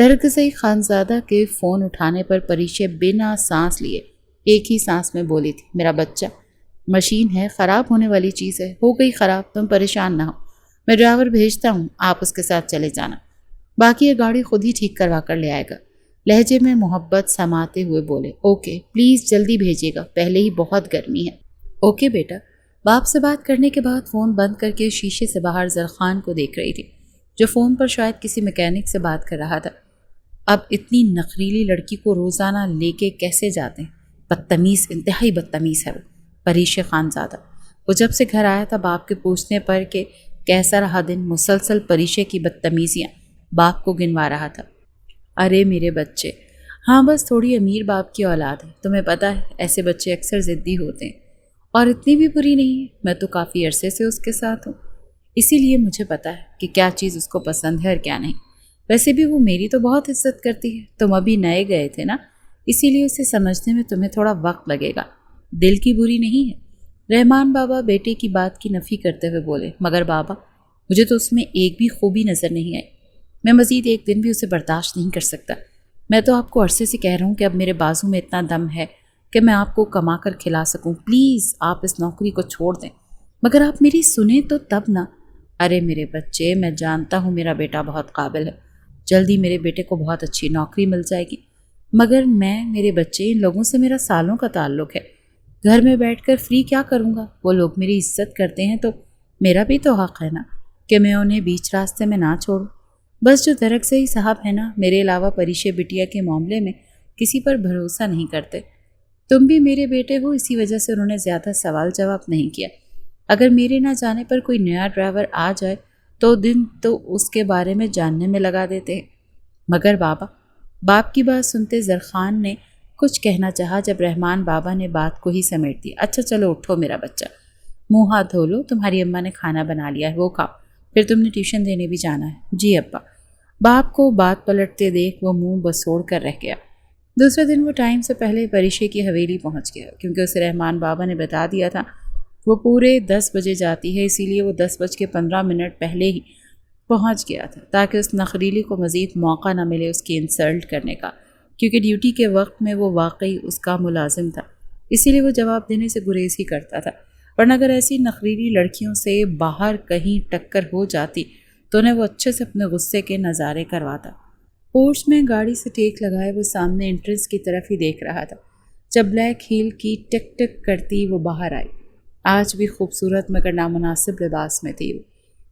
درگزئی خانزادہ کے فون اٹھانے پر پریشے بنا سانس لیے ایک ہی سانس میں بولی تھی، میرا بچہ مشین ہے، خراب ہونے والی چیز ہے، ہو گئی خراب، تم پریشان نہ ہو، میں ڈرائیور بھیجتا ہوں، آپ اس کے ساتھ چلے جانا، باقی یہ گاڑی خود ہی ٹھیک کروا کر لے آئے گا۔ لہجے میں محبت سماتے ہوئے بولے، اوکے پلیز جلدی بھیجیے گا، پہلے ہی بہت گرمی ہے۔ اوکے بیٹا۔ باپ سے بات کرنے کے بعد فون بند کر کے شیشے سے باہر زرخان کو دیکھ رہی تھی، جو فون پر شاید کسی میکینک سے بات کر رہا تھا۔ اب اتنی نخریلی لڑکی کو روزانہ لے کے کیسے جاتے ہیں؟ بدتمیز، انتہائی بدتمیز ہے وہ پریش خانزادہ۔ وہ جب سے گھر آیا تھا باپ کے پوچھنے پر کہ کیسا رہا دن، مسلسل پریشے کی بدتمیزیاں باپ کو گنوا رہا تھا۔ ارے میرے بچے، ہاں بس تھوڑی امیر باپ کی اولاد ہے، تمہیں پتہ ہے ایسے بچے اکثر ضدی ہوتے ہیں، اور اتنی بھی بری نہیں ہے، میں تو کافی عرصے سے اس کے ساتھ ہوں، اسی لیے مجھے پتہ ہے کہ کیا چیز اس کو پسند ہے اور کیا نہیں۔ ویسے بھی وہ میری تو بہت عزت کرتی ہے، تم ابھی نئے گئے تھے نا، اسی لیے اسے سمجھنے میں تمہیں تھوڑا وقت لگے گا، دل کی بری نہیں ہے۔ رحمان بابا بیٹے کی بات کی نفی کرتے ہوئے بولے، مگر بابا مجھے تو اس میں ایک بھی خوبی نظر نہیں آئی، میں مزید ایک دن بھی اسے برداشت نہیں کر سکتا۔ میں تو آپ کو عرصے سے کہہ رہا ہوں کہ اب میرے بازو میں اتنا دم ہے کہ میں آپ کو کما کر کھلا سکوں، پلیز آپ اس نوکری کو چھوڑ دیں، مگر آپ میری سنیں تو تب نہ۔ ارے میرے بچے، میں جانتا ہوں میرا بیٹا بہت قابل ہے، جلدی میرے بیٹے کو بہت اچھی نوکری مل جائے گی، مگر میرے بچے، ان لوگوں سے میرا سالوں کا تعلق ہے، گھر میں بیٹھ کر فری کیا کروں گا؟ وہ لوگ میری عزت کرتے ہیں تو میرا بھی تو حق ہے نا کہ میں انہیں بیچ راستے میں نہ چھوڑوں۔ بس جو درگزئی صاحب ہے نا، میرے علاوہ پریشے بٹیا کے معاملے میں کسی پر بھروسہ نہیں کرتے۔ تم بھی میرے بیٹے ہو، اسی وجہ سے انہوں نے زیادہ سوال جواب نہیں کیا۔ اگر میرے نہ جانے پر کوئی نیا ڈرائیور آ جائے تو دن تو اس کے بارے میں جاننے میں لگا دیتے ہیں۔ مگر بابا، باپ کی بات سنتے زرخان نے کچھ کہنا چاہا، جب رحمان بابا نے بات کو ہی سمیٹ دیا۔ اچھا چلو اٹھو میرا بچہ، منہ ہاتھ دھو لو، تمہاری اماں نے کھانا بنا لیا ہے، وہ کھاؤ، پھر تم نے ٹیوشن دینے بھی جانا ہے۔ جی ابا۔ باپ کو بات پلٹتے دیکھ وہ منہ بسوڑ کر رہ گیا۔ دوسرے دن وہ ٹائم سے پہلے پریشے کی حویلی پہنچ گیا، کیونکہ اسے رحمان بابا نے بتا دیا تھا وہ پورے 10 بجے جاتی ہے، اسی لیے وہ 10:15 پہلے ہی پہنچ گیا تھا، تاکہ اس نخریلی کو مزید موقع نہ ملے اس کی انسلٹ کرنے کا، کیونکہ ڈیوٹی کے وقت میں وہ واقعی اس کا ملازم تھا، اسی لیے وہ جواب دینے سے گریز ہی کرتا تھا، ورنہ اگر ایسی نخریلی لڑکیوں سے باہر کہیں ٹکر ہو جاتی تو انہیں وہ اچھے سے اپنے غصے کے نظارے کرواتا۔ پورچ میں گاڑی سے ٹیک لگائے وہ سامنے انٹرنس کی طرف ہی دیکھ رہا تھا، جب بلیک ہیل کی ٹک ٹک کرتی وہ باہر آئی۔ آج بھی خوبصورت مگر نامناسب لباس میں تھی وہ۔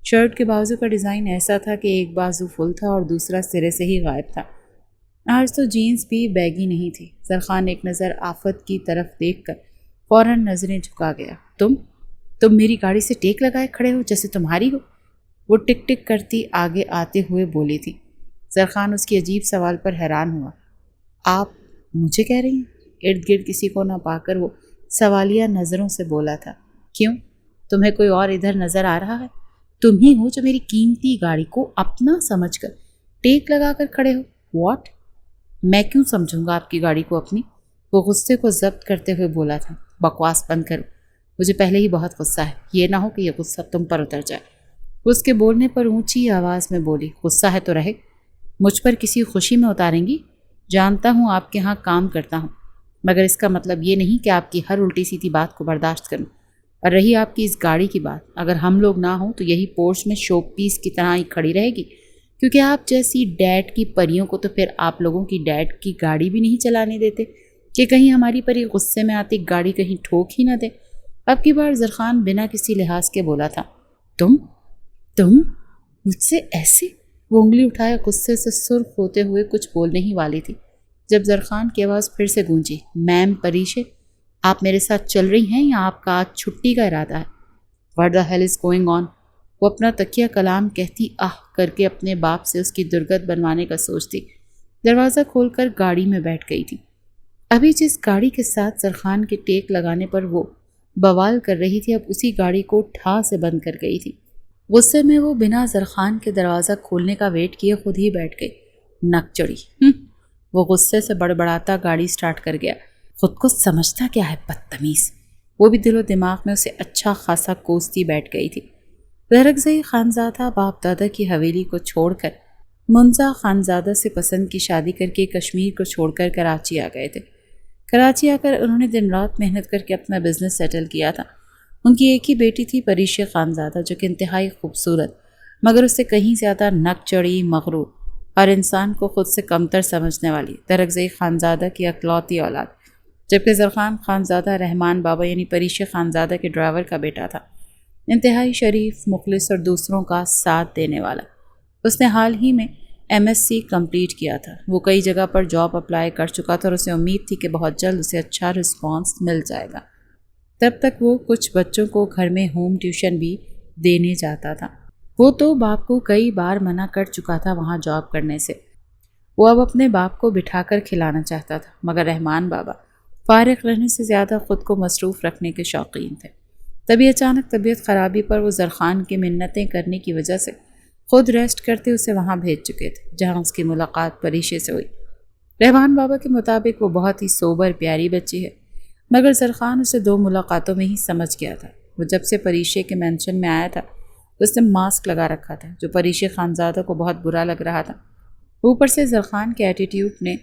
شرٹ کے بازو کا ڈیزائن ایسا تھا کہ ایک بازو فل تھا اور دوسرا سرے سے ہی غائب تھا۔ آج تو جینز بھی بیگی نہیں تھی۔ زرخان ایک نظر آفت کی طرف دیکھ کر فوراً نظریں جھکا گیا۔ تم میری گاڑی سے ٹیک لگائے کھڑے ہو جیسے تمہاری ہو؟ وہ ٹک ٹک کرتی آگے آتے ہوئے بولی تھی۔ زرخان اس کی عجیب سوال پر حیران ہوا۔ آپ مجھے کہہ رہی ہیں؟ ارد گرد کسی کو نہ پا کر وہ سوالیہ نظروں سے بولا تھا۔ کیوں؟ تمہیں کوئی اور ادھر نظر آ رہا ہے؟ تم ہی ہو جو میری قیمتی گاڑی کو اپنا سمجھ کر ٹیک لگا کر کھڑے ہو۔ واٹ؟ میں کیوں سمجھوں گا آپ کی گاڑی کو اپنی؟ وہ غصے کو ضبط کرتے ہوئے بولا تھا۔ بکواس بند کرو، مجھے پہلے ہی بہت غصہ ہے، یہ نہ ہو کہ یہ غصہ تم پر اتر جائے۔ وہ اس کے بولنے پر اونچی آواز میں بولی، غصہ ہے تو رہے، مجھ پر کسی خوشی میں اتاریں گی؟ جانتا ہوں آپ کے ہاں کام کرتا ہوں، مگر اس کا مطلب یہ نہیں کہ آپ کی ہر الٹی سیدھی بات کو برداشت کروں۔ اور رہی آپ کی اس گاڑی کی بات، اگر ہم لوگ نہ ہوں تو یہی پورچ میں شو پیس کی طرح ہی کھڑی رہے گی، کیونکہ آپ جیسی ڈیڈ کی پریوں کو تو پھر آپ لوگوں کی ڈیڈ کی گاڑی بھی نہیں چلانے دیتے کہ کہیں ہماری پری غصے میں آتی گاڑی کہیں ٹھوک ہی نہ دے۔ اب کی بار زرخان بنا کسی لحاظ کے بولا تھا، تم مجھ سے ایسے؟ وہ انگلی اٹھائے غصے سے سرخ ہوتے ہوئے کچھ بولنے ہی والی تھی، جب زرخان کی آواز پھر سے گونجی، میم پریشے، آپ میرے ساتھ چل رہی ہیں یا آپ کا آج چھٹی کا ارادہ ہے؟ What the hell is going on? وہ اپنا تکیہ کلام کہتی کر کے اپنے باپ سے اس کی درگت بنوانے کا سوچتی دروازہ کھول کر گاڑی میں بیٹھ گئی تھی۔ ابھی جس گاڑی کے ساتھ زرخان کے ٹیک لگانے پر وہ بوال کر رہی تھی، اب اسی گاڑی کو ٹھا سے بند کر گئی تھی۔ غصے میں وہ بنا زرخان کے دروازہ کھولنے کا ویٹ کیے خود ہی بیٹھ گئی۔ نک چڑی، وہ غصے سے بڑبڑاتا گاڑی سٹارٹ کر گیا۔ خود کو سمجھتا کیا ہے بدتمیز؟ وہ بھی دل و دماغ میں اسے اچھا خاصا کوستی بیٹھ گئی تھی۔ درگزئی خانزادہ باپ دادا کی حویلی کو چھوڑ کر منزا خانزادہ سے پسند کی شادی کر کے کشمیر کو چھوڑ کر کراچی آ گئے تھے۔ کراچی آ کر انہوں نے دن رات محنت کر کے اپنا بزنس سیٹل کیا تھا۔ ان کی ایک ہی بیٹی تھی پریشی خانزادہ، جو کہ انتہائی خوبصورت مگر اس سے کہیں زیادہ نک چڑھی، مغرور اور انسان کو خود سے کمتر سمجھنے والی درگزئی خانزادہ کی اکلوتی اولاد، جبکہ زرخان خانزادہ رحمان بابا یعنی پریشی خانزادہ کے ڈرائیور کا بیٹا تھا۔ انتہائی شریف، مخلص اور دوسروں کا ساتھ دینے والا۔ اس نے حال ہی میں MSc کمپلیٹ کیا تھا۔ وہ کئی جگہ پر جاب اپلائی کر چکا تھا اور اسے امید تھی کہ بہت جلد اسے اچھا رسپانس مل جائے گا۔ تب تک وہ کچھ بچوں کو گھر میں ہوم ٹیوشن بھی دینے جاتا تھا۔ وہ تو باپ کو کئی بار منع کر چکا تھا وہاں جاب کرنے سے۔ وہ اب اپنے باپ کو بٹھا کر کھلانا چاہتا تھا، مگر رحمان بابا فارغ رہنے سے زیادہ خود کو مصروف رکھنے کے شوقین تھے۔ تبھی اچانک طبیعت خرابی پر وہ زرخان کی منتیں کرنے کی وجہ سے خود ریسٹ کرتے اسے وہاں بھیج چکے تھے، جہاں اس کی ملاقات پریشے سے ہوئی۔ رحمان بابا کے مطابق وہ بہت ہی سوبر پیاری بچی ہے، مگر زرخان اسے 2 ملاقاتوں میں ہی سمجھ گیا تھا۔ وہ جب سے پریشے کے مینشن میں آیا تھا اس نے ماسک لگا رکھا تھا، جو پریشے خانزادہ کو بہت برا لگ رہا تھا۔ اوپر سے زرخان کے ایٹیٹیوڈ نے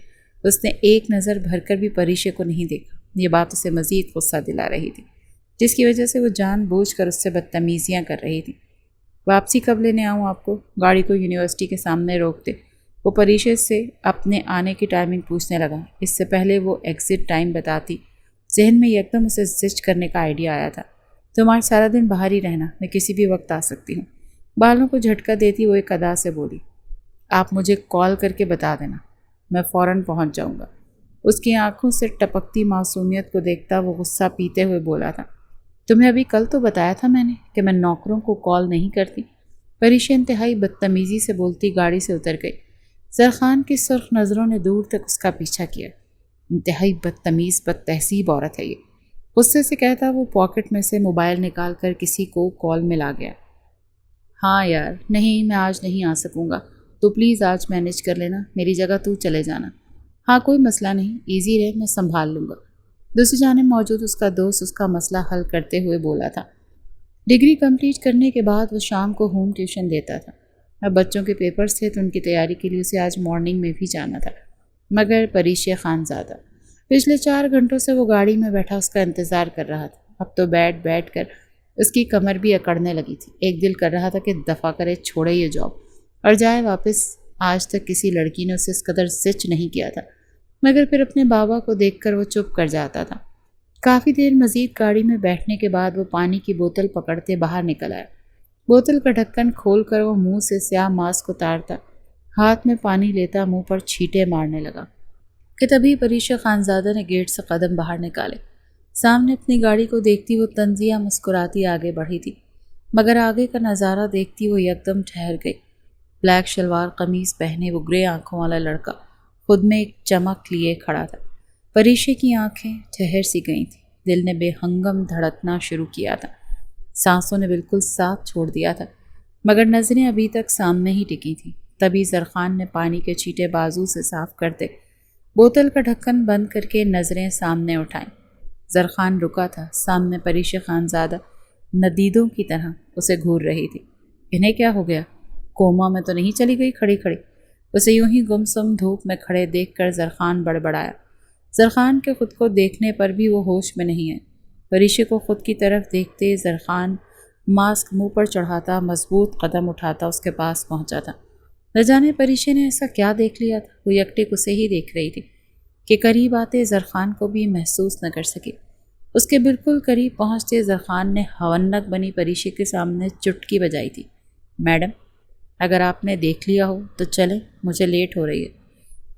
اس نے ایک نظر بھر کر بھی پریشے کو نہیں دیکھا۔ یہ بات اسے مزید غصہ دلا رہی تھی، جس کی وجہ سے وہ جان بوجھ کر اس سے بدتمیزیاں کر رہی تھی۔ واپسی کب لینے آؤں آپ کو؟ گاڑی کو یونیورسٹی کے سامنے روکتے وہ پریشے سے اپنے آنے کی ٹائمنگ پوچھنے لگا۔ اس سے پہلے وہ ایگزٹ ٹائم بتاتی، ذہن میں یکدم اسے زچ کرنے کا آئیڈیا آیا تھا۔ تم آج سارا دن باہر ہی رہنا، میں کسی بھی وقت آ سکتی ہوں۔ بالوں کو جھٹکا دیتی وہ ایک ادا سے بولی، آپ مجھے کال کر کے بتا دینا، میں فوراً پہنچ جاؤں گا۔ اس کی آنکھوں سے ٹپکتی معصومیت کو دیکھتا وہ غصہ پیتے ہوئے بولا تھا، تمہیں ابھی کل تو بتایا تھا میں نے کہ میں نوکروں کو کال نہیں کرتی۔ پریشا انتہائی بدتمیزی سے بولتی گاڑی سے اتر گئی۔ زرخان کی سرخ نظروں نے دور تک اس کا پیچھا کیا۔ انتہائی بدتمیز، بد تہذیب عورت ہے یہ، غصے سے کہتا وہ پاکٹ میں سے موبائل نکال کر کسی کو کال ملا گیا۔ ہاں یار، نہیں میں آج نہیں آ سکوں گا، تو پلیز آج مینیج کر لینا، میری جگہ تو چلے جانا۔ ہاں کوئی مسئلہ نہیں، ایزی رہے، میں سنبھال لوں گا۔ دوسری جانب موجود اس کا دوست اس کا مسئلہ حل کرتے ہوئے بولا تھا۔ ڈگری کمپلیٹ کرنے کے بعد وہ شام کو ہوم ٹیوشن دیتا تھا۔ اب بچوں کے پیپرز تھے تو ان کی تیاری کے لیے اسے آج مارننگ میں بھی جانا تھا، مگر پریشا خانزادہ پچھلے 4 گھنٹوں سے وہ گاڑی میں بیٹھا اس کا انتظار کر رہا تھا۔ اب تو بیٹھ کر اس کی کمر بھی اکڑنے لگی تھی۔ ایک دل کر رہا تھا کہ دفع کرے، چھوڑے یہ جاب اور جائے واپس۔ آج تک کسی لڑکی نے اسے اس قدر سچ نہیں کیا تھا، مگر پھر اپنے بابا کو دیکھ کر وہ چپ کر جاتا تھا۔ کافی دیر مزید گاڑی میں بیٹھنے کے بعد وہ پانی کی بوتل پکڑتے باہر نکل آیا۔ بوتل کا ڈھکن کھول کر وہ منہ سے سیاہ ماسک اتارتا، ہاتھ میں پانی لیتا منہ پر چھینٹے مارنے لگا کہ تبھی پریشا خانزادہ نے گیٹ سے قدم باہر نکالے۔ سامنے اپنی گاڑی کو دیکھتی وہ طنزیہ مسکراتی آگے بڑھی تھی، مگر آگے کا نظارہ دیکھتی وہ یکدم ٹھہر گئی۔ بلیک شلوار قمیض پہنے وہ گرے آنکھوں والا لڑکا خود میں ایک چمک لیے کھڑا تھا۔ پریشا کی آنکھیں ٹھہر سی گئی تھیں، دل نے بے ہنگم دھڑکنا شروع کیا تھا، سانسوں نے بالکل ساتھ چھوڑ دیا تھا، مگر نظریں ابھی تک سامنے ہی ٹکی تھیں۔ تبھی زرخان نے پانی کے چھینٹے بازو سے صاف کرتے بوتل کا ڈھکن بند کر کے نظریں سامنے اٹھائیں۔ زرخان رکا تھا، سامنے پریشا خانزادہ ندیدوں کی طرح اسے گھور رہی تھی۔ انہیں کیا ہو گیا؟ کوما میں تو نہیں چلی گئی کھڑی کھڑی؟ اسے یوں ہی گمسم دھوپ میں کھڑے دیکھ کر زرخان بڑبڑایا۔ زرخان کے خود کو دیکھنے پر بھی وہ ہوش میں نہیں ہے۔ پریشا کو خود کی طرف دیکھتے زرخان ماسک منہ پر چڑھاتا مضبوط قدم اٹھاتا اس کے پاس پہنچا تھا۔ نہ جانے پریشا نے ایسا کیا دیکھ لیا تھا، وہ یکٹک اسے ہی دیکھ رہی تھی کہ قریب آتے زرخان کو بھی محسوس نہ کر سکی۔ اس کے بالکل قریب پہنچتے زرخان نے ہونک بنی پریشا کے سامنے چٹکی بجائی تھی۔ میڈم، اگر آپ نے دیکھ لیا ہو تو چلیں، مجھے لیٹ ہو رہی ہے۔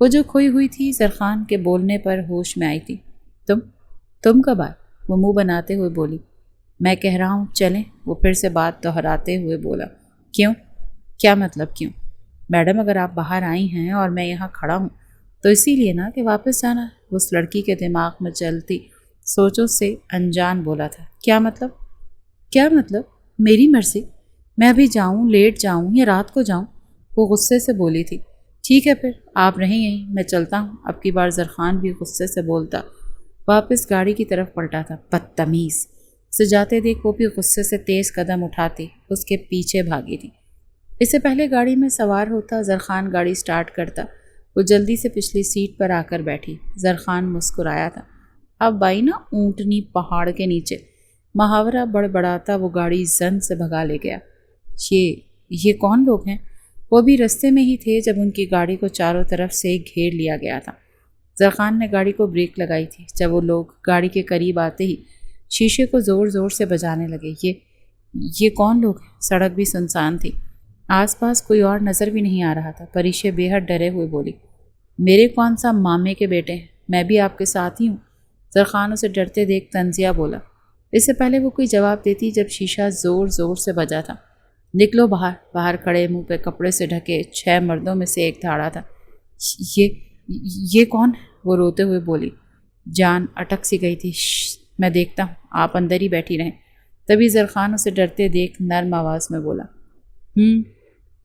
وہ جو کھوئی ہوئی تھی زرخان کے بولنے پر ہوش میں آئی تھی۔ تم کب آئے؟ وہ منہ بناتے ہوئے بولی۔ میں کہہ رہا ہوں چلیں، وہ پھر سے بات دہراتے ہوئے بولا۔ کیوں؟ کیا مطلب کیوں؟ میڈم اگر آپ باہر آئی ہیں اور میں یہاں کھڑا ہوں تو اسی لیے نا کہ واپس جانا ہے۔ اس لڑکی کے دماغ میں چلتی سوچوں سے انجان بولا تھا۔ کیا مطلب؟ میری مرضی، میں ابھی جاؤں، لیٹ جاؤں یا رات کو جاؤں؟ وہ غصے سے بولی تھی۔ ٹھیک ہے پھر آپ رہیں یہیں، میں چلتا ہوں۔ اب کی بار زرخان بھی غصے سے بولتا واپس گاڑی کی طرف پلٹا تھا۔ بدتمیز، اسے جاتے دیکھ وہ بھی غصے سے تیز قدم اٹھاتی اس کے پیچھے بھاگی تھی۔ اس سے پہلے گاڑی میں سوار ہوتا زرخان گاڑی سٹارٹ کرتا، وہ جلدی سے پچھلی سیٹ پر آ کر بیٹھی۔ زرخان مسکرایا تھا۔ اب بائی نا اونٹنی پہاڑ کے نیچے، محاورہ بڑبڑاتا وہ گاڑی زن سے بھگا لے گیا۔ یہ کون لوگ ہیں؟ وہ بھی رستے میں ہی تھے جب ان کی گاڑی کو چاروں طرف سے گھیر لیا گیا تھا۔ زرخان نے گاڑی کو بریک لگائی تھی جب وہ لوگ گاڑی کے قریب آتے ہی شیشے کو زور زور سے بجانے لگے۔ یہ کون لوگ ہیں؟ سڑک بھی سنسان تھی، آس پاس کوئی اور نظر بھی نہیں آ رہا تھا۔ پریشے بے حد ڈرے ہوئے بولی، میرے کون سا مامے کے بیٹے ہیں، میں بھی آپ کے ساتھ ہی ہوں۔ زرخان اسے ڈرتے دیکھ طنزیہ بولا۔ اس سے پہلے وہ کوئی جواب دیتی جب شیشہ زور زور سے بجا تھا۔ نکلو باہر۔ باہر کھڑے منہ پہ کپڑے سے ڈھکے 6 مردوں میں سے ایک دھاڑا تھا۔ یہ کون؟ وہ روتے ہوئے بولی۔ جان اٹک سی گئی تھی۔ میں دیکھتا ہوں، آپ اندر ہی بیٹھی رہیں۔ تبھی زرخان اسے ڈرتے دیکھ نرم آواز میں بولا،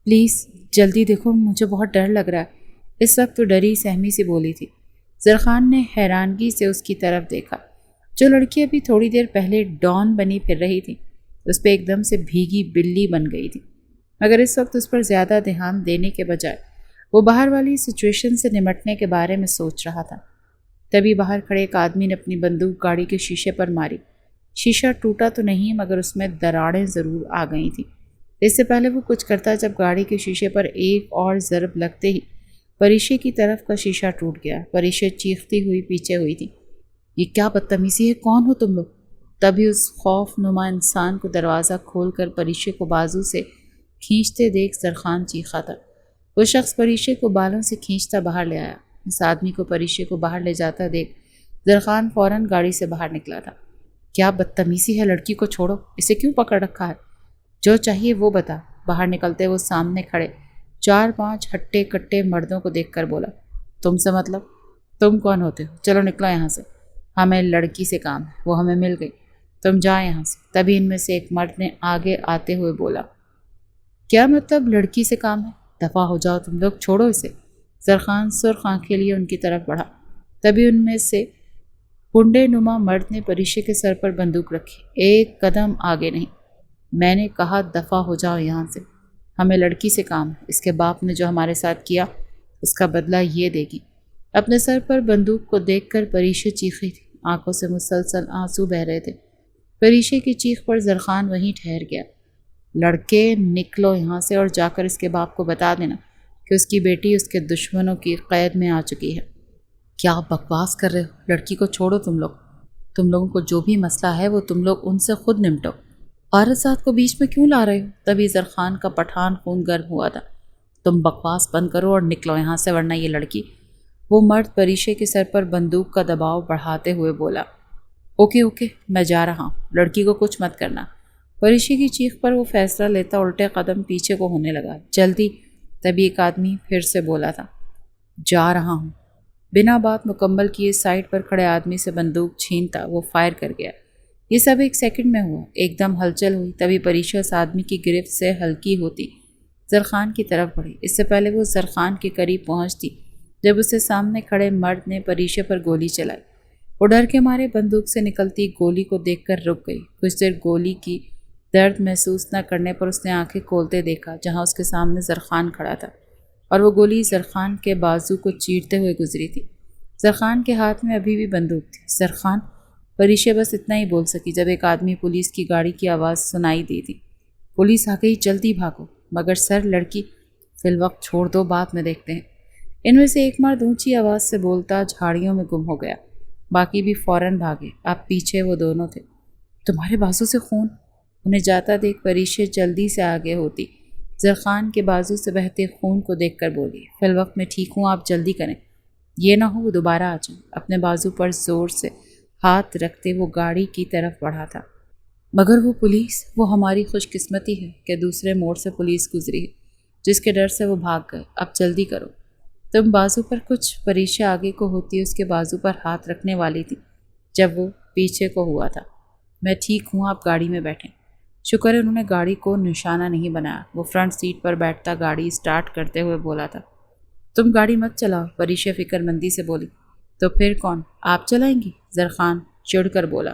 پلیز جلدی دیکھو، مجھے بہت ڈر لگ رہا ہے۔ اس وقت تو ڈری سہمی سی بولی تھی۔ زرخان نے حیرانگی سے اس کی طرف دیکھا۔ جو لڑکی ابھی تھوڑی دیر پہلے ڈان بنی پھر رہی تھی، اس پہ ایک دم سے بھیگی بلی بن گئی تھی، مگر اس وقت اس پر زیادہ دھیان دینے کے بجائے وہ باہر والی سچویشن سے نمٹنے کے بارے میں سوچ رہا تھا۔ تبھی باہر کھڑے ایک آدمی نے اپنی بندوق گاڑی کے شیشے پر ماری۔ شیشہ ٹوٹا تو نہیں، مگر اس میں دراڑیں ضرور آ گئی تھیں۔ اس سے پہلے وہ کچھ کرتا جب گاڑی کے شیشے پر ایک اور ضرب لگتے ہی پریشے کی طرف کا شیشہ ٹوٹ گیا۔ پریشے چیختی ہوئی پیچھے ہوئی تھی۔ یہ کیا بدتمیزی ہے، کون ہو تم لوگ؟ تبھی اس خوف نما انسان کو دروازہ کھول کر پریشے کو بازو سے کھینچتے دیکھ زرخان چیخا تھا۔ وہ شخص پریشے کو بالوں سے کھینچتا باہر لے آیا۔ اس آدمی کو پریشے کو باہر لے جاتا دیکھ زرخان فوراً گاڑی سے باہر نکلا تھا۔ کیا بدتمیزی ہے، لڑکی کو چھوڑو، اسے کیوں پکڑ رکھا ہے؟ جو چاہیے وہ بتا۔ باہر نکلتے وہ سامنے کھڑے 4-5 ہٹے کٹے مردوں کو دیکھ کر بولا، تم سے مطلب؟ تم کون ہوتے ہو؟ چلو نکلو یہاں سے، ہمیں لڑکی سے کام ہے، وہ ہمیں مل گئی، تم جائیں یہاں سے۔ تبھی ان میں سے ایک مرد نے آگے آتے ہوئے بولا، کیا مطلب لڑکی سے کام ہے؟ دفع ہو جاؤ تم لوگ، چھوڑو اسے۔ زرخان سرخ آنکھیں لیے ان کی طرف بڑھا۔ تبھی ان میں سے کنڈے نما مرد نے پریشے کے سر پر بندوق رکھی۔ ایک قدم آگے نہیں، میں نے کہا دفع ہو جاؤ یہاں سے، ہمیں لڑکی سے کام ہے، اس کے باپ نے جو ہمارے ساتھ کیا اس کا بدلہ یہ دے گی۔ اپنے سر پر بندوق کو دیکھ کر پریشے چیخی تھی، آنکھوں سے مسلسل آنسو بہہ رہے تھے۔ پریشے کی چیخ پر زرخان وہیں ٹھہر گیا۔ لڑکے نکلو یہاں سے اور جا کر اس کے باپ کو بتا دینا کہ اس کی بیٹی اس کے دشمنوں کی قید میں آ چکی ہے۔ کیا بکواس کر رہے ہو، لڑکی کو چھوڑو تم لوگ، تم لوگوں کو جو بھی مسئلہ ہے وہ تم لوگ ان سے خود نمٹو، عورت ذات کو بیچ میں کیوں لا رہے ہو؟ تبھی زرخان کا پٹھان خون گرم ہوا تھا۔ تم بکواس بند کرو اور نکلو یہاں سے، ورنہ یہ لڑکی۔ وہ مرد پریشے کے سر پر بندوق کا دباؤ بڑھاتے ہوئے بولا، اوکے میں جا رہا ہوں، لڑکی کو کچھ مت کرنا۔ پریشے کی چیخ پر وہ فیصلہ لیتا الٹے قدم پیچھے کو ہونے لگا، جلدی۔ تبھی ایک آدمی پھر سے بولا تھا، جا رہا ہوں۔ بنا بات مکمل کیے سائڈ پر کھڑے آدمی سے بندوق چھینتا وہ فائر کر گیا۔ یہ سب ایک سیکنڈ میں ہوا، ایک دم ہلچل ہوئی۔ تبھی پریشا اس آدمی کی گرفت سے ہلکی ہوتی زرخان کی طرف بڑھی۔ اس سے پہلے وہ زرخان کے قریب پہنچتی جب اسے سامنے کھڑے مرد نے پریشا پر گولی چلائی۔ وہ ڈر کے مارے بندوق سے نکلتی گولی کو دیکھ کر رک گئی۔ کچھ دیر گولی کی درد محسوس نہ کرنے پر اس نے آنکھیں کھولتے دیکھا جہاں اس کے سامنے زرخان کھڑا تھا، اور وہ گولی زرخان کے بازو کو چیرتے ہوئے گزری تھی۔ زرخان کے ہاتھ میں ابھی بھی بندوق تھی۔ زرخان، پریشے بس اتنا ہی بول سکی جب ایک آدمی پولیس کی گاڑی کی آواز سنائی دی تھی، پولیس آ گئی، جلدی بھاگو۔ مگر سر، لڑکی فی الوقت چھوڑ دو، بعد میں دیکھتے ہیں۔ ان میں سے ایک مرد اونچی آواز سے بولتا جھاڑیوں میں گم ہو گیا۔ باقی بھی فوراً بھاگے۔ اب پیچھے وہ دونوں تھے۔ تمہارے بازو سے خون؟ انہیں جاتا دیکھ پریشے جلدی سے آگے ہوتی زرخان کے بازو سے بہتے خون کو دیکھ کر بولی، فی الوقت میں ٹھیک ہوں، آپ جلدی کریں، یہ نہ ہو وہ دوبارہ آ جائیں۔ اپنے بازو پر زور سے ہاتھ رکھتے وہ گاڑی کی طرف بڑھا تھا۔ مگر وہ پولیس، وہ ہماری خوش قسمتی ہے کہ دوسرے موڑ سے پولیس گزری ہے، جس کے ڈر سے وہ بھاگ گئے۔ اب جلدی کرو۔ تم بازو پر کچھ پریشا آگے کو ہوتی اس کے بازو پر ہاتھ رکھنے والی تھی جب وہ پیچھے کو ہوا تھا۔ میں ٹھیک ہوں، آپ گاڑی میں بیٹھیں۔ شکر ہے انہوں نے گاڑی کو نشانہ نہیں بنایا۔ وہ فرنٹ سیٹ پر بیٹھتا گاڑی سٹارٹ کرتے ہوئے بولا تھا، تم گاڑی مت چلاؤ۔ پریشا فکر مندی سے بولی، تو پھر کون، آپ چلائیں گی؟ زرخان چڑھ کر بولا،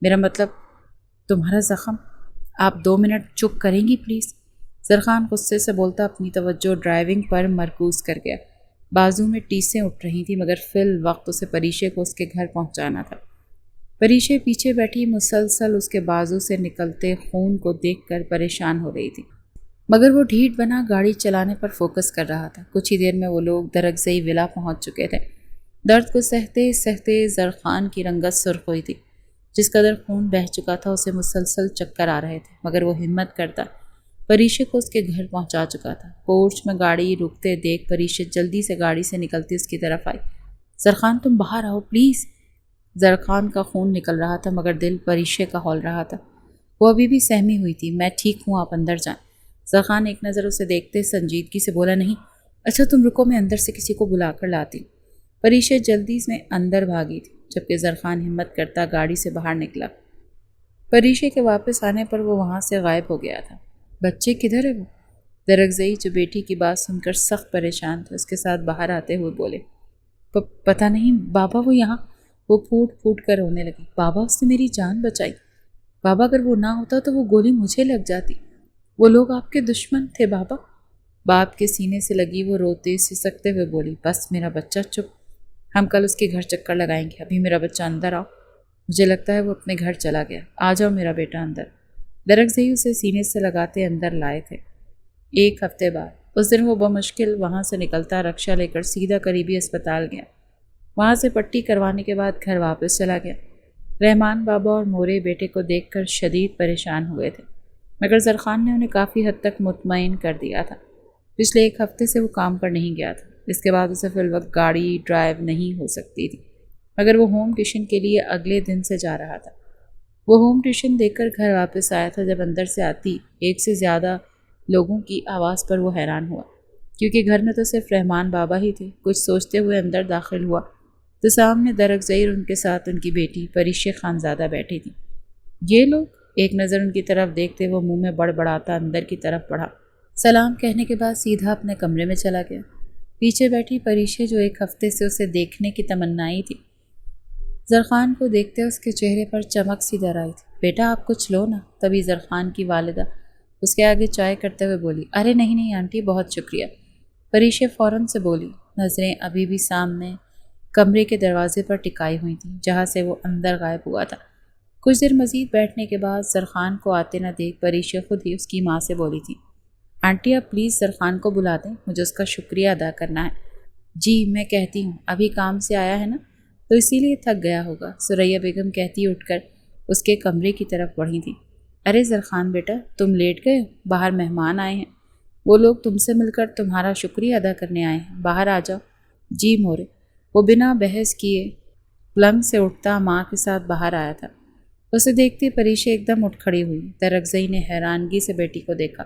میرا مطلب تمہارا زخم۔ آپ 2 منٹ چپ کریں گی پلیز؟ زرخان غصے سے بولتا اپنی توجہ ڈرائیونگ پر مرکوز کر گیا۔ بازو میں ٹیسیں اٹھ رہی تھیں مگر فی الوقت اسے پریشے کو اس کے گھر پہنچانا تھا۔ پریشے پیچھے بیٹھی مسلسل اس کے بازو سے نکلتے خون کو دیکھ کر پریشان ہو رہی تھی، مگر وہ ڈھیٹ بنا گاڑی چلانے پر فوکس کر رہا تھا۔ کچھ ہی دیر میں وہ لوگ درگزئی ولا پہنچ چکے تھے۔ درد کو سہتے سہتے زرخان کی رنگت سرخ ہوئی تھی۔ جس قدر خون بہہ چکا تھا اسے مسلسل چکر آ رہے تھے، مگر وہ ہمت کرتا پریشے کو اس کے گھر پہنچا چکا تھا۔ پورچ میں گاڑی رکتے دیکھ پریشے جلدی سے گاڑی سے نکلتی اس کی طرف آئی۔ زرخان تم باہر آؤ پلیز۔ زرخان کا خون نکل رہا تھا مگر دل پریشے کا ہول رہا تھا۔ وہ ابھی بھی سہمی ہوئی تھی۔ میں ٹھیک ہوں، آپ اندر جائیں۔ زرخان ایک نظر اسے دیکھتے سنجیدگی سے بولا نہیں۔ اچھا تم رکو، میں اندر سے کسی کو بلا کر لاتی ہوں۔ پریشے جلدی میں اندر بھاگی تھی جبکہ زرخان ہمت کرتا گاڑی سے باہر نکلا۔ پریشے کے واپس آنے پر وہ وہاں سے غائب ہو گیا تھا۔ بچے کدھر ہے وہ؟ درگزئی جو بیٹی کی بات سن کر سخت پریشان تھا اس کے ساتھ باہر آتے ہوئے بولے پتہ نہیں بابا، وہ یہاں۔ وہ پھوٹ پھوٹ کر رونے لگی۔ بابا، اس نے میری جان بچائی۔ بابا اگر وہ نہ ہوتا تو وہ گولی مجھے لگ جاتی۔ وہ لوگ آپ کے دشمن تھے بابا۔ باپ کے سینے سے لگی وہ روتے سسکتے ہوئے بولی بس میرا بچہ چپ، ہم کل اس کے گھر چکر لگائیں گے، ابھی میرا بچہ اندر آؤ۔ مجھے لگتا ہے وہ اپنے گھر چلا گیا، آ جاؤ میرا بیٹا اندر۔ درگزئی اسے سینے سے لگاتے اندر لائے تھے۔ ایک ہفتے بعد اس دن وہ بمشکل وہاں سے نکلتا رکشہ لے کر سیدھا قریبی اسپتال گیا۔ وہاں سے پٹی کروانے کے بعد گھر واپس چلا گیا۔ رحمان بابا اور مورے بیٹے کو دیکھ کر شدید پریشان ہوئے تھے، مگر زرخان نے انہیں کافی حد تک مطمئن کر دیا تھا۔ پچھلے ایک ہفتے سے وہ کام پر نہیں گیا تھا، اس کے بعد اسے فی الوقت گاڑی ڈرائیو نہیں ہو سکتی تھی، مگر وہ ہوم ٹیوشن کے لیے اگلے دن سے جا رہا تھا۔ وہ ہوم ٹیوشن دیکھ کر گھر واپس آیا تھا جب اندر سے آتی ایک سے زیادہ لوگوں کی آواز پر وہ حیران ہوا، کیونکہ گھر میں تو صرف رحمان بابا ہی تھے۔ کچھ سوچتے ہوئے اندر داخل ہوا تو سامنے درگزئی اور ان کے ساتھ ان کی بیٹی پریشے خانزادہ بیٹھی تھی۔ یہ لوگ؟ ایک نظر ان کی طرف دیکھتے وہ منہ میں بڑبڑاتا اندر کی طرف بڑھا۔ سلام کہنے کے بعد سیدھا اپنے کمرے میں چلا گیا۔ پیچھے بیٹھی پریشے جو ایک ہفتے سے اسے دیکھنے کی تمنائی تھی، زرخان کو دیکھتے اس کے چہرے پر چمک سی در آئی تھی۔ بیٹا آپ کچھ لو نا۔ تبھی زرخان کی والدہ اس کے آگے چائے کرتے ہوئے بولی ارے نہیں نہیں آنٹی، بہت شکریہ۔ پریشے فوراً سے بولی، نظریں ابھی بھی سامنے کمرے کے دروازے پر ٹکائی ہوئی تھیں جہاں سے وہ اندر غائب ہوا تھا۔ کچھ دیر مزید بیٹھنے کے بعد زرخان کو آتے نہ دیکھ پریشے خود ہی اس کی ماں سے بولی تھی آنٹی آپ پلیز زرخان کو بلا دیں، مجھے اس کا شکریہ ادا کرنا ہے۔ جی میں کہتی ہوں، ابھی کام سے آیا ہے نا تو اسی لیے تھک گیا ہوگا، سریا بیگم کہتی اٹھ کر اس کے کمرے کی طرف بڑھی تھی۔ ارے زرخان بیٹا تم لیٹ گئے ہو، باہر مہمان آئے ہیں، وہ لوگ تم سے مل کر تمہارا شکریہ ادا کرنے آئے ہیں، باہر آ جاؤ۔ جی مورے۔ وہ بنا بحث کیے پلنگ سے اٹھتا ماں کے ساتھ باہر آیا تھا۔ اسے دیکھتے پریشے ایک دم اٹھ کھڑی ہوئی۔ درگزئی نے حیرانگی سے بیٹی کو دیکھا۔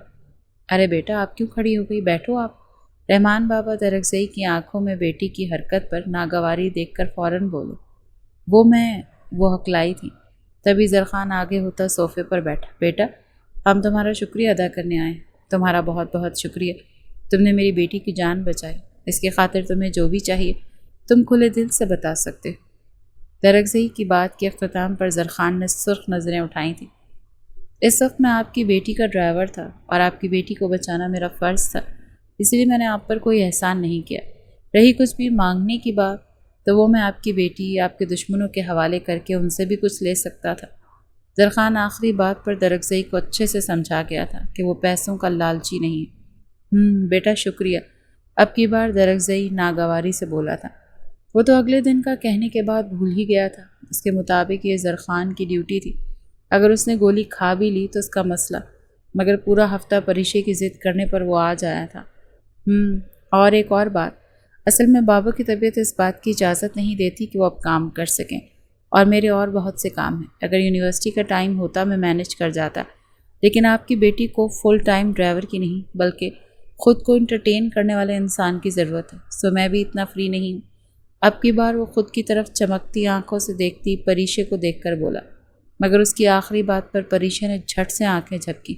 ارے بیٹا آپ کیوں کھڑی ہو گئی، بیٹھو آپ۔ رحمان بابا درگزئی کی آنکھوں میں بیٹی کی حرکت پر ناگواری دیکھ کر فوراً بولے وہ ہکلائی تھی۔ تبھی زرخان آگے ہوتا صوفے پر بیٹھا۔ بیٹا ہم تمہارا شکریہ ادا کرنے آئے ہیں، تمہارا بہت بہت شکریہ، تم نے میری بیٹی کی جان بچائی، اس کی خاطر تمہیں جو بھی چاہیے تم کھلے دل سے بتا سکتے ہو۔ درگزئی کی بات کے اختتام پر زرخان نے سرخ نظریں اٹھائی تھیں۔ اس وقت میں آپ کی بیٹی کا ڈرائیور تھا اور آپ کی بیٹی کو بچانا میرا فرض تھا، اس لیے میں نے آپ پر کوئی احسان نہیں کیا۔ رہی کچھ بھی مانگنے کی بات تو وہ میں آپ کی بیٹی آپ کے دشمنوں کے حوالے کر کے ان سے بھی کچھ لے سکتا تھا۔ زرخان آخری بات پر درگزئی کو اچھے سے سمجھا گیا تھا کہ وہ پیسوں کا لالچی نہیں۔ بیٹا شکریہ، اب کی بار درگزئی ناگواری سے بولا تھا۔ وہ تو اگلے دن کا کہنے کے بعد بھول ہی گیا تھا۔ اس کے مطابق یہ زرخان کی ڈیوٹی تھی، اگر اس نے گولی کھا بھی لی تو اس کا مسئلہ، مگر پورا ہفتہ پریشے کی ضد کرنے پر وہ آ جایا تھا۔ اور ایک اور بات، اصل میں بابا کی طبیعت اس بات کی اجازت نہیں دیتی کہ وہ اب کام کر سکیں، اور میرے اور بہت سے کام ہیں۔ اگر یونیورسٹی کا ٹائم ہوتا میں مینیج کر جاتا، لیکن آپ کی بیٹی کو فل ٹائم ڈرائیور کی نہیں بلکہ خود کو انٹرٹین کرنے والے انسان کی ضرورت ہے، سو میں بھی اتنا فری نہیں ہوں۔ اب کی بار وہ خود کی طرف چمکتی آنکھوں سے دیکھتی پریشے کو دیکھ کر بولا، مگر اس کی آخری بات پر پریشے نے جھٹ سے آنکھیں جھپکی۔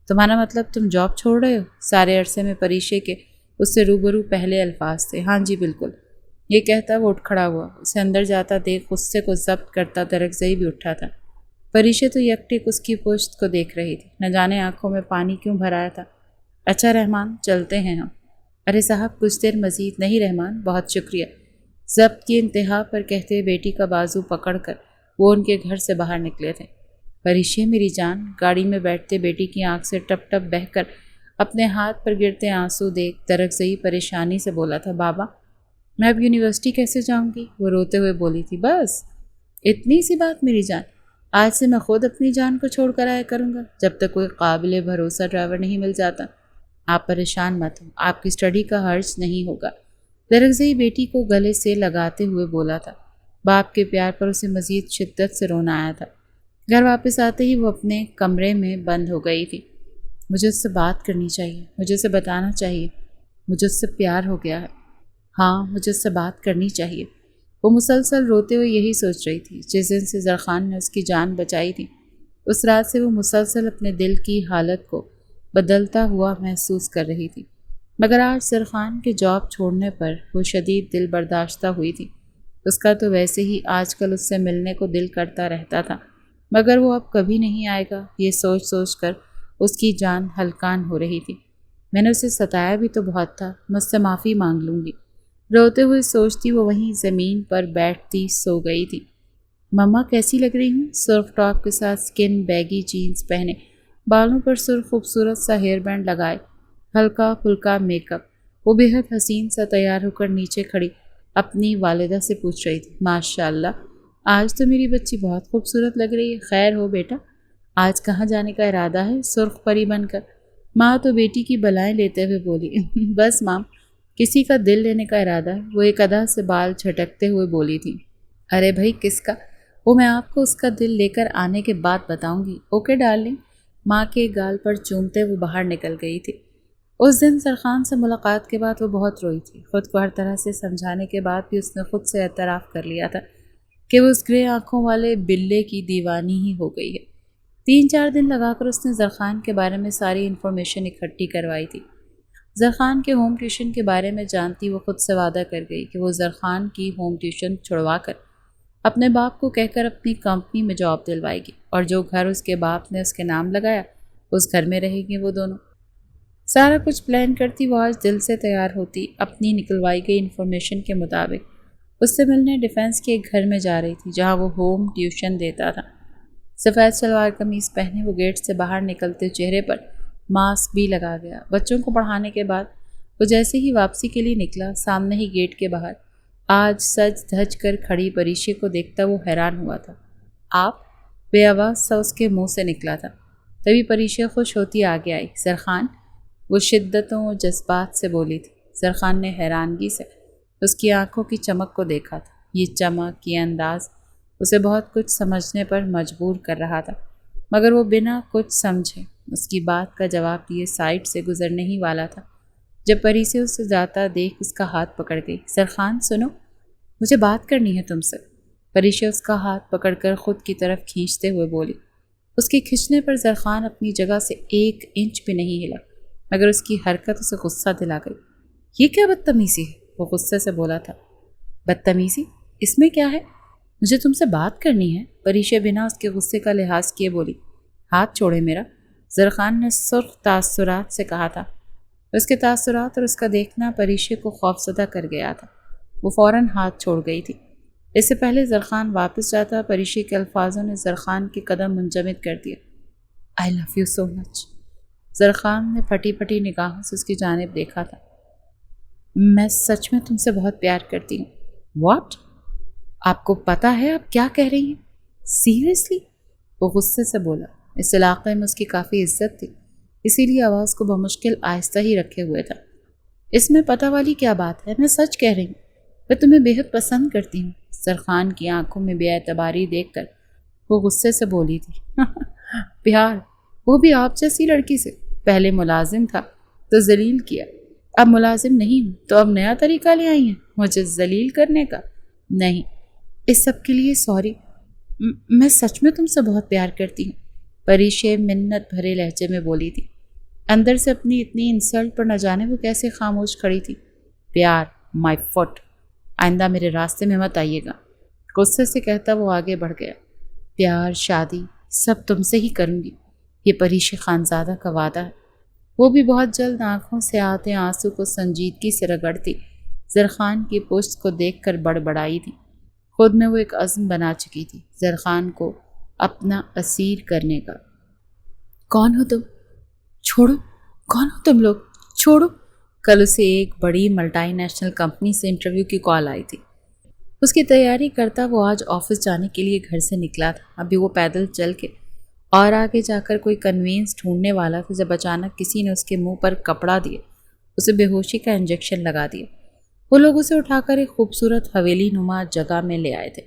تمہارا مطلب تم جاب چھوڑ رہے ہو؟ سارے عرصے میں پریشے کے اس سے روبرو پہلے الفاظ تھے۔ ہاں جی بالکل، یہ کہتا وہ اٹھ کھڑا ہوا۔ اسے اندر جاتا دیکھ غصے کو ضبط کرتا درگزئی بھی اٹھا تھا۔ پریشے تو یکٹک اس کی پشت کو دیکھ رہی تھی، نہ جانے آنکھوں میں پانی کیوں بھر آیا تھا۔ اچھا رحمان، چلتے ہیں ہم۔ ارے صاحب کچھ دیر مزید نہیں رحمان، بہت شکریہ، ضبط کی انتہا پر کہتے بیٹی کا بازو پکڑ کر وہ ان کے گھر سے باہر نکلے تھے۔ پریشے میری جان، گاڑی میں بیٹھتے بیٹی کی آنکھ سے ٹپ ٹپ بہہ کر اپنے ہاتھ پر گرتے آنسو دیکھ درخزئی پریشانی سے بولا تھا، بابا میں اب یونیورسٹی کیسے جاؤں گی؟ وہ روتے ہوئے بولی تھی، بس اتنی سی بات میری جان، آج سے میں خود اپنی جان کو چھوڑ کر آیا کروں گا جب تک کوئی قابل بھروسہ ڈرائیور نہیں مل جاتا۔ آپ پریشان مت ہوں، آپ کی اسٹڈی کا حرج نہیں ہوگا، درخزئی بیٹی کو گلے سے لگاتے ہوئے بولا تھا۔ باپ کے پیار پر اسے مزید شدت سے رونا آیا تھا۔ گھر واپس آتے ہی وہ اپنے کمرے میں بند ہو گئی تھی۔ مجھے اس سے بات کرنی چاہیے، مجھے اسے بتانا چاہیے، مجھے اس سے پیار ہو گیا ہے، ہاں مجھے اس سے بات کرنی چاہیے۔ وہ مسلسل روتے ہوئے یہی سوچ رہی تھی۔ جس دن سے زرخان نے اس کی جان بچائی تھی، اس رات سے وہ مسلسل اپنے دل کی حالت کو بدلتا ہوا محسوس کر رہی تھی۔ مگر آج زرخان کے جاب چھوڑنے پر وہ شدید دل برداشتہ ہوئی تھی۔ اس کا تو ویسے ہی آج کل اس سے ملنے کو دل کرتا رہتا تھا، مگر وہ اب کبھی نہیں آئے گا، یہ سوچ سوچ کر اس کی جان ہلکان ہو رہی تھی۔ میں نے اسے ستایا بھی تو بہت تھا، مجھ سے معافی مانگ لوں گی، روتے ہوئے سوچتی وہ وہیں زمین پر بیٹھتی سو گئی تھی۔ مما کیسی لگ رہی ہوں؟ سرخ ٹاپ کے ساتھ سکن بیگی جینز پہنے، بالوں پر سرخ خوبصورت سا ہیئر بینڈ لگائے، ہلکا پھلکا میک اپ، وہ بے حد حسین سا تیار ہو کر نیچے کھڑی اپنی والدہ سے پوچھ رہی تھی، ماشاء اللہ آج تو میری بچی بہت خوبصورت لگ رہی ہے، خیر ہو بیٹا، آج کہاں جانے کا ارادہ ہے؟ سرخ پری بن کر ماں تو بیٹی کی بلائیں لیتے ہوئے بولی، بس ماں کسی کا دل لینے کا ارادہ ہے، وہ ایک ادا سے بال جھٹکتے ہوئے بولی تھی۔ ارے بھائی کس کا؟ وہ میں آپ کو اس کا دل لے کر آنے کے بعد بتاؤں گی، اوکے ڈارلنگ؟ ماں کے گال پر چومتے وہ باہر نکل گئی تھی۔ اس دن زرخان سے ملاقات کے بعد وہ بہت روئی تھی۔ خود کو ہر طرح سے سمجھانے کے بعد بھی اس نے خود سے اعتراف کر لیا تھا کہ وہ اس گرے آنکھوں والے بلے کی دیوانی ہی ہو گئی ہے۔ 3-4 دن لگا کر اس نے زرخان کے بارے میں ساری انفارمیشن اکٹھی کروائی تھی۔ زرخان کے ہوم ٹیوشن کے بارے میں جانتی وہ خود سے وعدہ کر گئی کہ وہ زرخان کی ہوم ٹیوشن چھڑوا کر اپنے باپ کو کہہ کر اپنی کمپنی میں جاب دلوائے گی، اور جو گھر اس کے باپ نے اس کے نام لگایا اس گھر میں رہیں گے وہ دونوں۔ سارا کچھ پلان کرتی وہ آج دل سے تیار ہوتی، اپنی نکلوائی گئی انفارمیشن کے مطابق اس سے ملنے ڈیفینس کے ایک گھر میں جا رہی تھی جہاں وہ ہوم ٹیوشن دیتا تھا۔ سفید شلوار قمیض پہنے وہ گیٹ سے باہر نکلتے چہرے پر ماسک بھی لگا گیا۔ بچوں کو پڑھانے کے بعد وہ جیسے ہی واپسی کے لیے نکلا، سامنے ہی گیٹ کے باہر آج سج دھج کر کھڑی پریشے کو دیکھتا وہ حیران ہوا تھا۔ آپ؟ بے آواز سا اس کے منہ سے نکلا تھا۔ تبھی پریشے خوش ہوتی آگے آئی۔ زرخان؟ وہ شدتوں و جذبات سے بولی تھی۔ زرخان نے حیرانگی سے اس کی آنکھوں کی چمک کو دیکھا تھا۔ یہ چمک، یہ انداز اسے بہت کچھ سمجھنے پر مجبور کر رہا تھا، مگر وہ بنا کچھ سمجھے اس کی بات کا جواب دیے سائڈ سے گزرنے ہی والا تھا جب پری سے اس سے جاتا دیکھ اس کا ہاتھ پکڑ گئی۔ زرخان سنو، مجھے بات کرنی ہے تم سے۔ پریشے اس کا ہاتھ پکڑ کر خود کی طرف کھینچتے ہوئے بولی۔ اس کے کھینچنے پر زرخان اپنی جگہ سے 1 انچ بھی نہیں ہلا، مگر اس کی حرکت اسے غصہ دلا گئی۔ یہ کیا بدتمیزی ہے؟ وہ غصے سے بولا تھا۔ بدتمیزی؟ اس میں کیا ہے؟ مجھے تم سے بات کرنی ہے، پریشے بنا اس کے غصے کا لحاظ کیے بولی۔ ہاتھ چھوڑے میرا، زرخان نے سرخ تاثرات سے کہا تھا۔ اس کے تاثرات اور اس کا دیکھنا پریشے کو خوفزدہ کر گیا تھا۔ وہ فوراً ہاتھ چھوڑ گئی تھی۔ اس سے پہلے زرخان واپس جاتا، پریشے کے الفاظوں نے زرخان کے قدم منجمد کر دیا۔ I love you so much۔ زرخان نے پھٹی پھٹی نگاہوں سے اس کی جانب دیکھا تھا۔ میں سچ میں تم سے بہت پیار کرتی ہوں۔ واٹ؟ آپ کو پتا ہے آپ کیا کہہ رہی ہیں؟ سیریسلی؟ وہ غصے سے بولا۔ اس علاقے میں اس کی کافی عزت تھی، اسی لیے آواز کو بمشکل آہستہ ہی رکھے ہوئے تھا۔ اس میں پتہ والی کیا بات ہے؟ میں سچ کہہ رہی ہوں، میں تمہیں بے حد پسند کرتی ہوں۔ زرخان کی آنکھوں میں بے اعتباری دیکھ کر وہ غصے سے بولی تھی۔ پیار؟ وہ بھی آپ جیسی لڑکی سے؟ پہلے ملازم تھا تو ذلیل کیا، اب ملازم نہیں ہوں تو اب نیا طریقہ لے آئی ہیں مجھے ذلیل کرنے کا؟ نہیں، اس سب کے لیے سوری، میں سچ میں تم سے بہت پیار کرتی ہوں، پریشے منت بھرے لہجے میں بولی تھی۔ اندر سے اپنی اتنی انسلٹ پر نہ جانے وہ کیسے خاموش کھڑی تھی۔ پیار؟ مائی فٹ، آئندہ میرے راستے میں مت آئیے گا، غصے سے کہتا وہ آگے بڑھ گیا۔ پیار، شادی، سب تم سے ہی کروں گی، یہ پریشے خانزادہ کا وعدہ ہے۔ وہ بھی بہت جلد آنکھوں سے آتے آنسو کو سنجیدگی سے رگڑتی زرخان کی پشت کو دیکھ کر بڑبڑائی تھی۔ خود میں وہ ایک عزم بنا چکی تھی زرخان کو اپنا اسیر کرنے کا۔ کون ہو تم؟ چھوڑو، کون ہو تم لوگ؟ چھوڑو۔ کل اسے ایک بڑی ملٹی نیشنل کمپنی سے انٹرویو کی کال آئی تھی۔ اس کی تیاری کرتا وہ آج آفس جانے کے لیے گھر سے نکلا تھا۔ ابھی وہ پیدل چل کے اور آگے جا کر کوئی کنوینس ڈھونڈنے والا تھا جب اچانک کسی نے اس کے منہ پر کپڑا دیا، اسے بے ہوشی کا انجیکشن لگا دیا۔ وہ لوگ اسے اٹھا کر ایک خوبصورت حویلی نما جگہ میں لے آئے تھے۔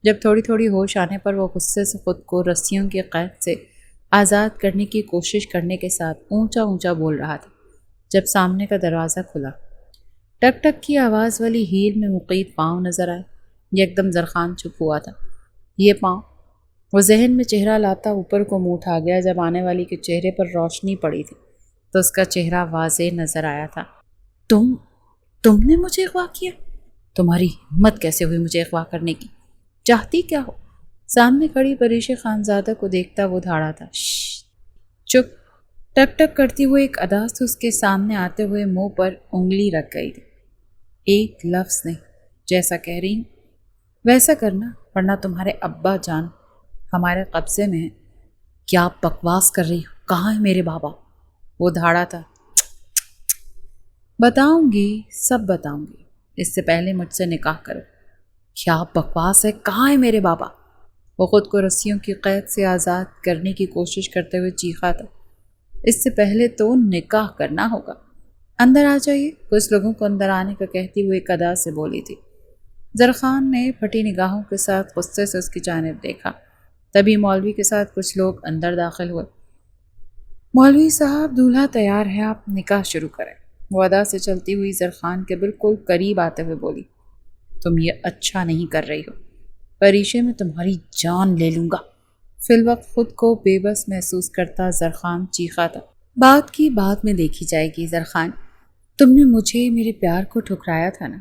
جب تھوڑی تھوڑی ہوش آنے پر وہ غصے سے خود کو رسیوں کی قید سے آزاد کرنے کی کوشش کرنے کے ساتھ اونچا اونچا بول رہا تھا جب سامنے کا دروازہ کھلا۔ ٹک ٹک کی آواز والی ہیل میں مقید پاؤں نظر آئے۔ ایک دم زرخان چپ ہوا تھا۔ یہ پاؤں؟ وہ ذہن میں چہرہ لاتا اوپر کو منہ اٹھا گیا۔ جب آنے والی کے چہرے پر روشنی پڑی تھی تو اس کا چہرہ واضح نظر آیا تھا۔ تم نے مجھے اغوا کیا؟ تمہاری ہمت کیسے ہوئی مجھے اغوا کرنے کی؟ چاہتی کیا ہو؟ سامنے کھڑی پریشی خانزادہ کو دیکھتا وہ دھاڑا تھا۔ چپ۔ ٹک ٹک کرتی ہوئے ایک ادا سے اس کے سامنے آتے ہوئے منہ پر انگلی رکھ گئی تھی۔ ایک لفظ نہیں، جیسا کہہ رہی ہوں ویسا کرنا، ورنہ تمہارے ابا جان ہمارے قبضے میں ہیں۔ کیا بکواس کر رہی ہو؟ کہاں ہے میرے بابا؟ وہ دھاڑا تھا۔ بتاؤں گی، سب بتاؤں گی، اس سے پہلے مجھ سے نکاح کرو۔ کیا بکواس ہے؟ کہاں ہے میرے بابا؟ وہ خود کو رسیوں کی قید سے آزاد کرنے کی کوشش کرتے ہوئے چیخا تھا۔ اس سے پہلے تو نکاح کرنا ہوگا۔ اندر آ جائیے، کچھ لوگوں کو اندر آنے کا کہتی ہوئے ایک ادا سے بولی تھی۔ زرخان نے پھٹی نگاہوں کے ساتھ غصے سے اس کی جانب دیکھا۔ تبھی مولوی کے ساتھ کچھ لوگ اندر داخل ہوئے۔ مولوی صاحب، دولہا تیار ہے، آپ نکاح شروع کریں۔ وہ ادا سے چلتی ہوئی زرخان کے بالکل قریب آتے ہوئے بولی۔ تم یہ اچھا نہیں کر رہی ہو، پریشے میں تمہاری جان لے لوں گا۔ فی الوقت خود کو بے بس محسوس کرتا زرخان چیخا تھا۔ بات کی بات میں دیکھی جائے گی زرخان، تم نے مجھے میرے پیار کو ٹھکرایا تھا نا،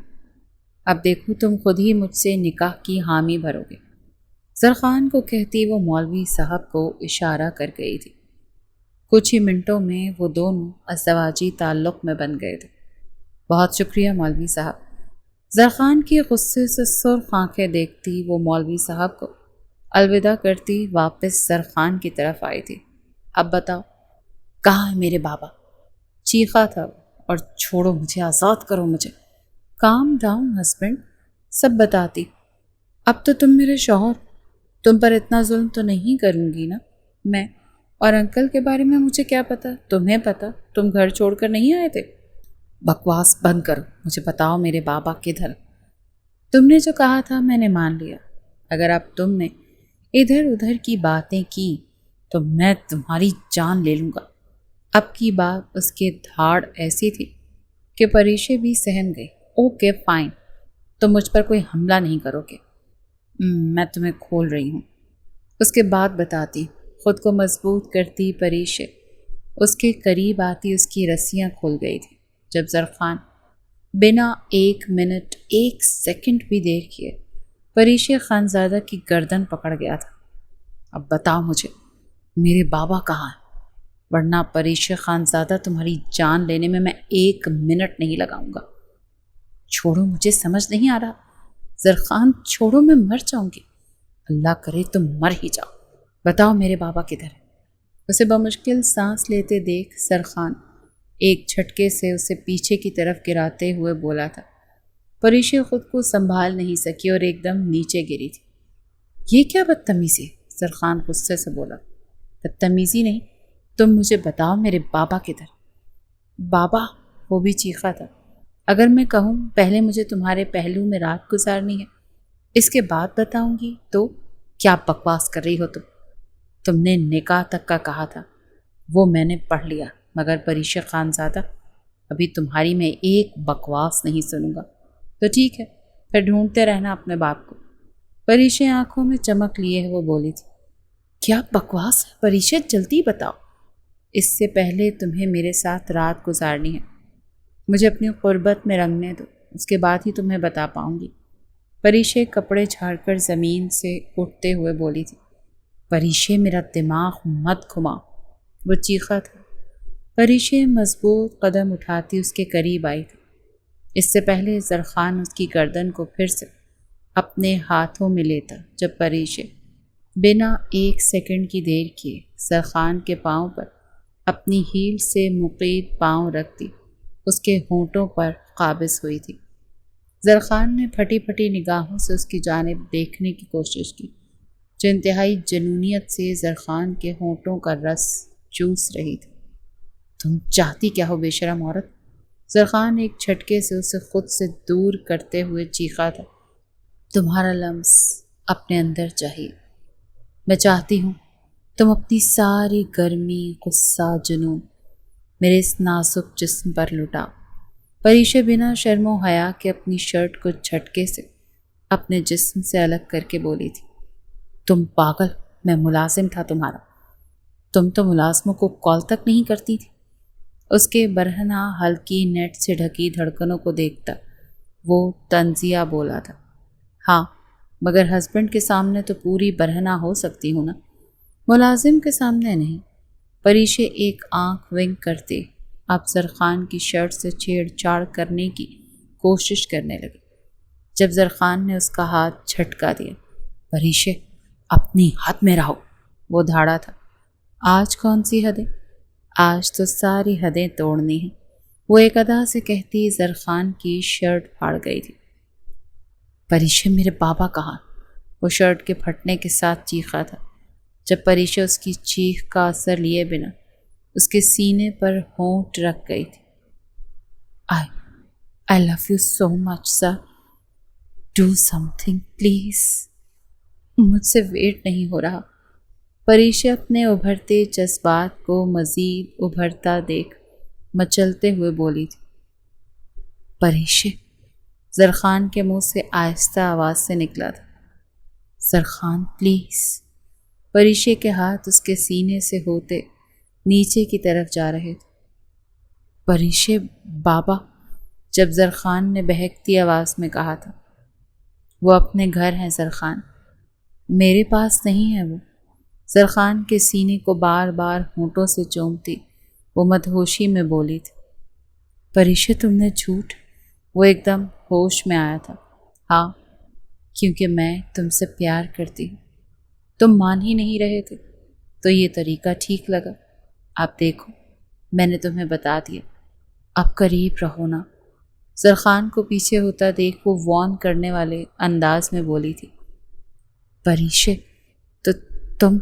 اب دیکھو تم خود ہی مجھ سے نکاح کی حامی بھرو گے۔ زرخان کو کہتی وہ مولوی صاحب کو اشارہ کر گئی تھی۔ کچھ ہی منٹوں میں وہ دونوں ازدواجی تعلق میں بن گئے تھے۔ بہت شکریہ مولوی صاحب۔ زرخان کی غصے سے سرخ آنکھیں دیکھتی وہ مولوی صاحب کو الوداع کرتی واپس زرخان کی طرف آئی تھی۔ اب بتاؤ، کہاں ہے میرے بابا؟ چیخا تھا اور چھوڑو مجھے، آزاد کرو مجھے۔ کام ڈاؤن ہسبینڈ، سب بتاتی۔ اب تو تم میرے شوہر، تم پر اتنا ظلم تو نہیں کروں گی نا میں؟ اور انکل کے بارے میں مجھے کیا پتا؟ تمہیں پتا، تم گھر چھوڑ کر نہیں آئے تھے۔ بکواس بند کرو، مجھے بتاؤ میرے بابا کدھر؟ تم نے جو کہا تھا میں نے مان لیا۔ اگر اب تم نے ادھر ادھر کی باتیں کی تو میں تمہاری جان لے لوں گا۔ اب کی بات اس کے دھاڑ ایسی تھی کہ پریشے بھی سہم گئی۔ اوکے فائن، تم مجھ پر کوئی حملہ نہیں کرو گے، میں تمہیں کھول رہی ہوں، اس کے بعد بتاتی۔ خود کو مضبوط کرتی پریشے اس کے قریب آتی اس کی رسیاں کھل گئی تھی جب زرخان بنا ایک منٹ ایک سیکنڈ بھی دیر کیے پریشے خانزادہ کی گردن پکڑ گیا تھا۔ اب بتاؤ مجھے میرے بابا کہاں ہیں، ورنہ پریشے خانزادہ تمہاری جان لینے میں ایک منٹ نہیں لگاؤں گا۔ چھوڑو مجھے، سمجھ نہیں آ رہا؟ زرخان چھوڑو، میں مر جاؤں گی۔ اللہ کرے تم مر ہی جاؤ۔ بتاؤ میرے بابا کدھر ہے؟ اسے بمشکل سانس لیتے دیکھ زرخان ایک جھٹکے سے اسے پیچھے کی طرف گراتے ہوئے بولا تھا۔ پریشے خود کو سنبھال نہیں سکی اور ایک دم نیچے گری تھی۔ یہ کیا بدتمیزی؟ زرخان غصے سے بولا۔ بدتمیزی نہیں، تم مجھے بتاؤ میرے بابا کدھر؟ بابا؟ وہ بھی چیخا تھا۔ اگر میں کہوں پہلے مجھے تمہارے پہلو میں رات گزارنی ہے، اس کے بعد بتاؤں گی تو کیا بکواس کر رہی ہو تم نے نکاح تک کا کہا تھا، وہ میں نے پڑھ لیا، مگر پریشے خانزادہ ابھی تمہاری میں ایک بکواس نہیں سنوں گا۔ تو ٹھیک ہے، پھر ڈھونڈتے رہنا اپنے باپ کو۔ پریشے آنکھوں میں چمک لیے وہ بولی تھی۔ کیا بکواس ہے پریشے؟ جلدی بتاؤ، اس سے پہلے تمہیں میرے ساتھ رات گزارنی ہے، مجھے اپنی قربت میں رنگنے دو، اس کے بعد ہی تمہیں بتا پاؤں گی۔ پریشے کپڑے جھاڑ کر زمین سے اٹھتے ہوئے بولی تھی۔ پریشے میرا دماغ مت گھما، وہ چیخا تھا۔ پریشے مضبوط قدم اٹھاتی اس کے قریب آئی تھی۔ اس سے پہلے زرخان اس کی گردن کو پھر سے اپنے ہاتھوں میں لیتا جب پریشے بنا ایک سیکنڈ کی دیر کیے زرخان کے پاؤں پر اپنی ہیل سے مقید پاؤں رکھتی اس کے ہونٹوں پر قابض ہوئی تھی۔ زرخان نے پھٹی پھٹی نگاہوں سے اس کی جانب دیکھنے کی کوشش کی جو انتہائی جنونیت سے زرخان کے ہونٹوں کا رس چوس رہی تھی۔ تم چاہتی کیا ہو بے شرم عورت؟ زرخان ایک جھٹکے سے اسے خود سے دور کرتے ہوئے چیخا تھا۔ تمہارا لمس اپنے اندر چاہیے۔ میں چاہتی ہوں تم اپنی ساری گرمی، غصہ، جنون میرے اس نازک جسم پر لٹاؤ۔ پریشے بنا شرم و حیا کے اپنی شرٹ کو جھٹکے سے اپنے جسم سے الگ کر کے بولی تھی۔ تم پاگل، میں ملازم تھا تمہارا، تم تو ملازموں کو کال تک نہیں کرتی تھی۔ اس کے برہنہ ہلکی نیٹ سے ڈھکی دھڑکنوں کو دیکھتا وہ طنزیہ بولا تھا۔ ہاں، مگر ہسبینڈ کے سامنے تو پوری برہنہ ہو سکتی ہوں نا، ملازم کے سامنے نہیں۔ پریشے ایک آنکھ ونک کرتے اب زرخان کی شرٹ سے چھیڑ چھاڑ کرنے کی کوشش کرنے لگی جب زرخان نے اس کا ہاتھ جھٹکا دیا۔ پریشے اپنی حد میں رہو، وہ دھاڑا تھا۔ آج کون سی حدیں؟ آج تو ساری حدیں توڑنی ہیں، وہ ایک ادا سے کہتی زرخان کی شرٹ پھاڑ گئی تھی۔ پریشے میرے بابا کہاں؟ وہ شرٹ کے پھٹنے کے ساتھ چیخا تھا جب پریشے اس کی چیخ کا اثر لیے بنا اس کے سینے پر ہونٹ رکھ گئی تھی۔ I love you so much, sir. Do something, please. مجھ سے ویٹ نہیں ہو رہا۔ پریشے اپنے ابھرتے جذبات کو مزید ابھرتا دیکھ مچلتے ہوئے بولی تھی۔ پریشے، زرخان کے منہ سے آہستہ آواز سے نکلا تھا۔ زرخان پلیز۔ پریشے کے ہاتھ اس کے سینے سے ہوتے نیچے کی طرف جا رہے تھے۔ پریشے بابا، جب زرخان نے بہکتی آواز میں کہا تھا۔ وہ اپنے گھر ہیں زرخان، میرے پاس نہیں ہے وہ۔ زرخان کے سینے کو بار بار ہونٹوں سے چومتی وہ مدہوشی میں بولی تھی۔ پریشے تم نے جھوٹ؟ وہ ایک دم ہوش میں آیا تھا۔ ہاں، کیونکہ میں تم سے پیار کرتی ہوں۔ تم مان ہی نہیں رہے تھے تو یہ طریقہ ٹھیک لگا۔ آپ دیکھو، میں نے تمہیں بتا دیا، اب قریب رہو نا۔ زرخان کو پیچھے ہوتا دیکھ وہ وارن کرنے والے انداز میں بولی تھی۔ پریشے تو تم،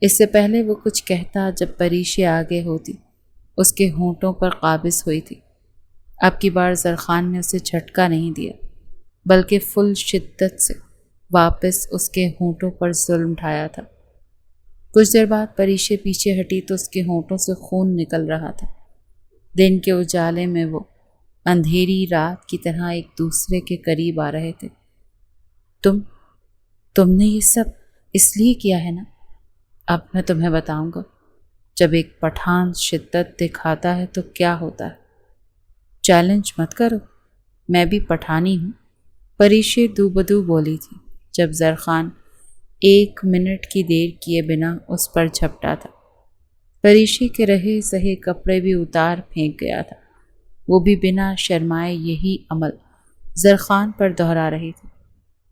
اس سے پہلے وہ کچھ کہتا جب پریشے آگے ہوتی اس کے ہونٹوں پر قابض ہوئی تھی۔ اب کی بار زرخان نے اسے جھٹکا نہیں دیا بلکہ فل شدت سے واپس اس کے ہونٹوں پر ظلم ڈھایا تھا۔ کچھ دیر بعد پریشے پیچھے ہٹی تو اس کے ہونٹوں سے خون نکل رہا تھا۔ دن کے اجالے میں وہ اندھیری رات کی طرح ایک دوسرے کے قریب آ رہے تھے۔ تم نے یہ سب اس لیے کیا ہے نا؟ اب میں تمہیں بتاؤں گا۔ جب ایک پٹھان شدت دکھاتا ہے تو کیا ہوتا ہے۔ چیلنج مت کرو، میں بھی پٹھانی ہوں، پریشے دو بدو بولی تھی جب زرخان 1 منٹ کی دیر کیے بنا اس پر جھپٹا تھا۔ پریشے کے رہے سہے کپڑے بھی اتار پھینک گیا تھا۔ وہ بھی بنا شرمائے یہی عمل زرخان پر دہرا رہی تھی۔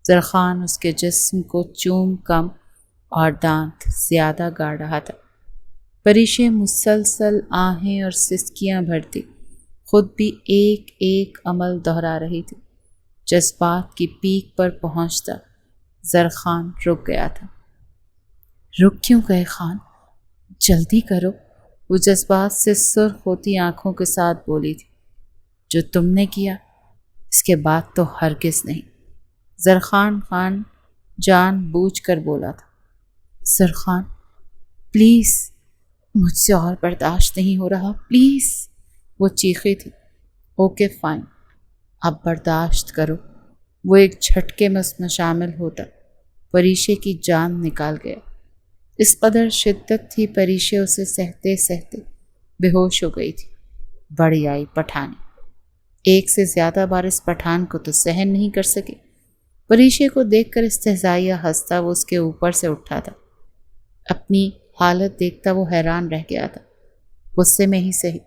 زرخان اس کے جسم کو چوم کم اور دانت زیادہ گاڑ رہا تھا۔ پریشے مسلسل آہیں اور سسکیاں بھرتی خود بھی ایک ایک عمل دہرا رہی تھی۔ جذبات کی پیک پر پہنچتا زرخان رک گیا تھا۔ رک کیوں گئے خان؟ جلدی کرو، وہ جذبات سے سرخ ہوتی آنکھوں کے ساتھ بولی تھی۔ جو تم نے کیا اس کے بعد تو ہرگز نہیں، زرخان خان جان بوجھ کر بولا تھا۔ زرخان پلیز، مجھ سے اور برداشت نہیں ہو رہا، پلیز، وہ چیخی تھی۔ اوکے فائن، اب برداشت کرو۔ وہ ایک جھٹکے میں اس میں شامل ہوتا پریشے کی جان نکال گیا۔ اس قدر شدت تھی پریشے اسے سہتے سہتے بے ہوش ہو گئی تھی۔ بڑی آئی پٹھانی، ایک سے زیادہ بار اس پٹھان کو تو سہن نہیں کر سکے۔ پریشے کو دیکھ کر استہزائیہ ہنستا وہ اس کے اوپر سے اٹھا تھا۔ اپنی حالت دیکھتا وہ حیران رہ گیا تھا۔ غصے میں ہی صحیح،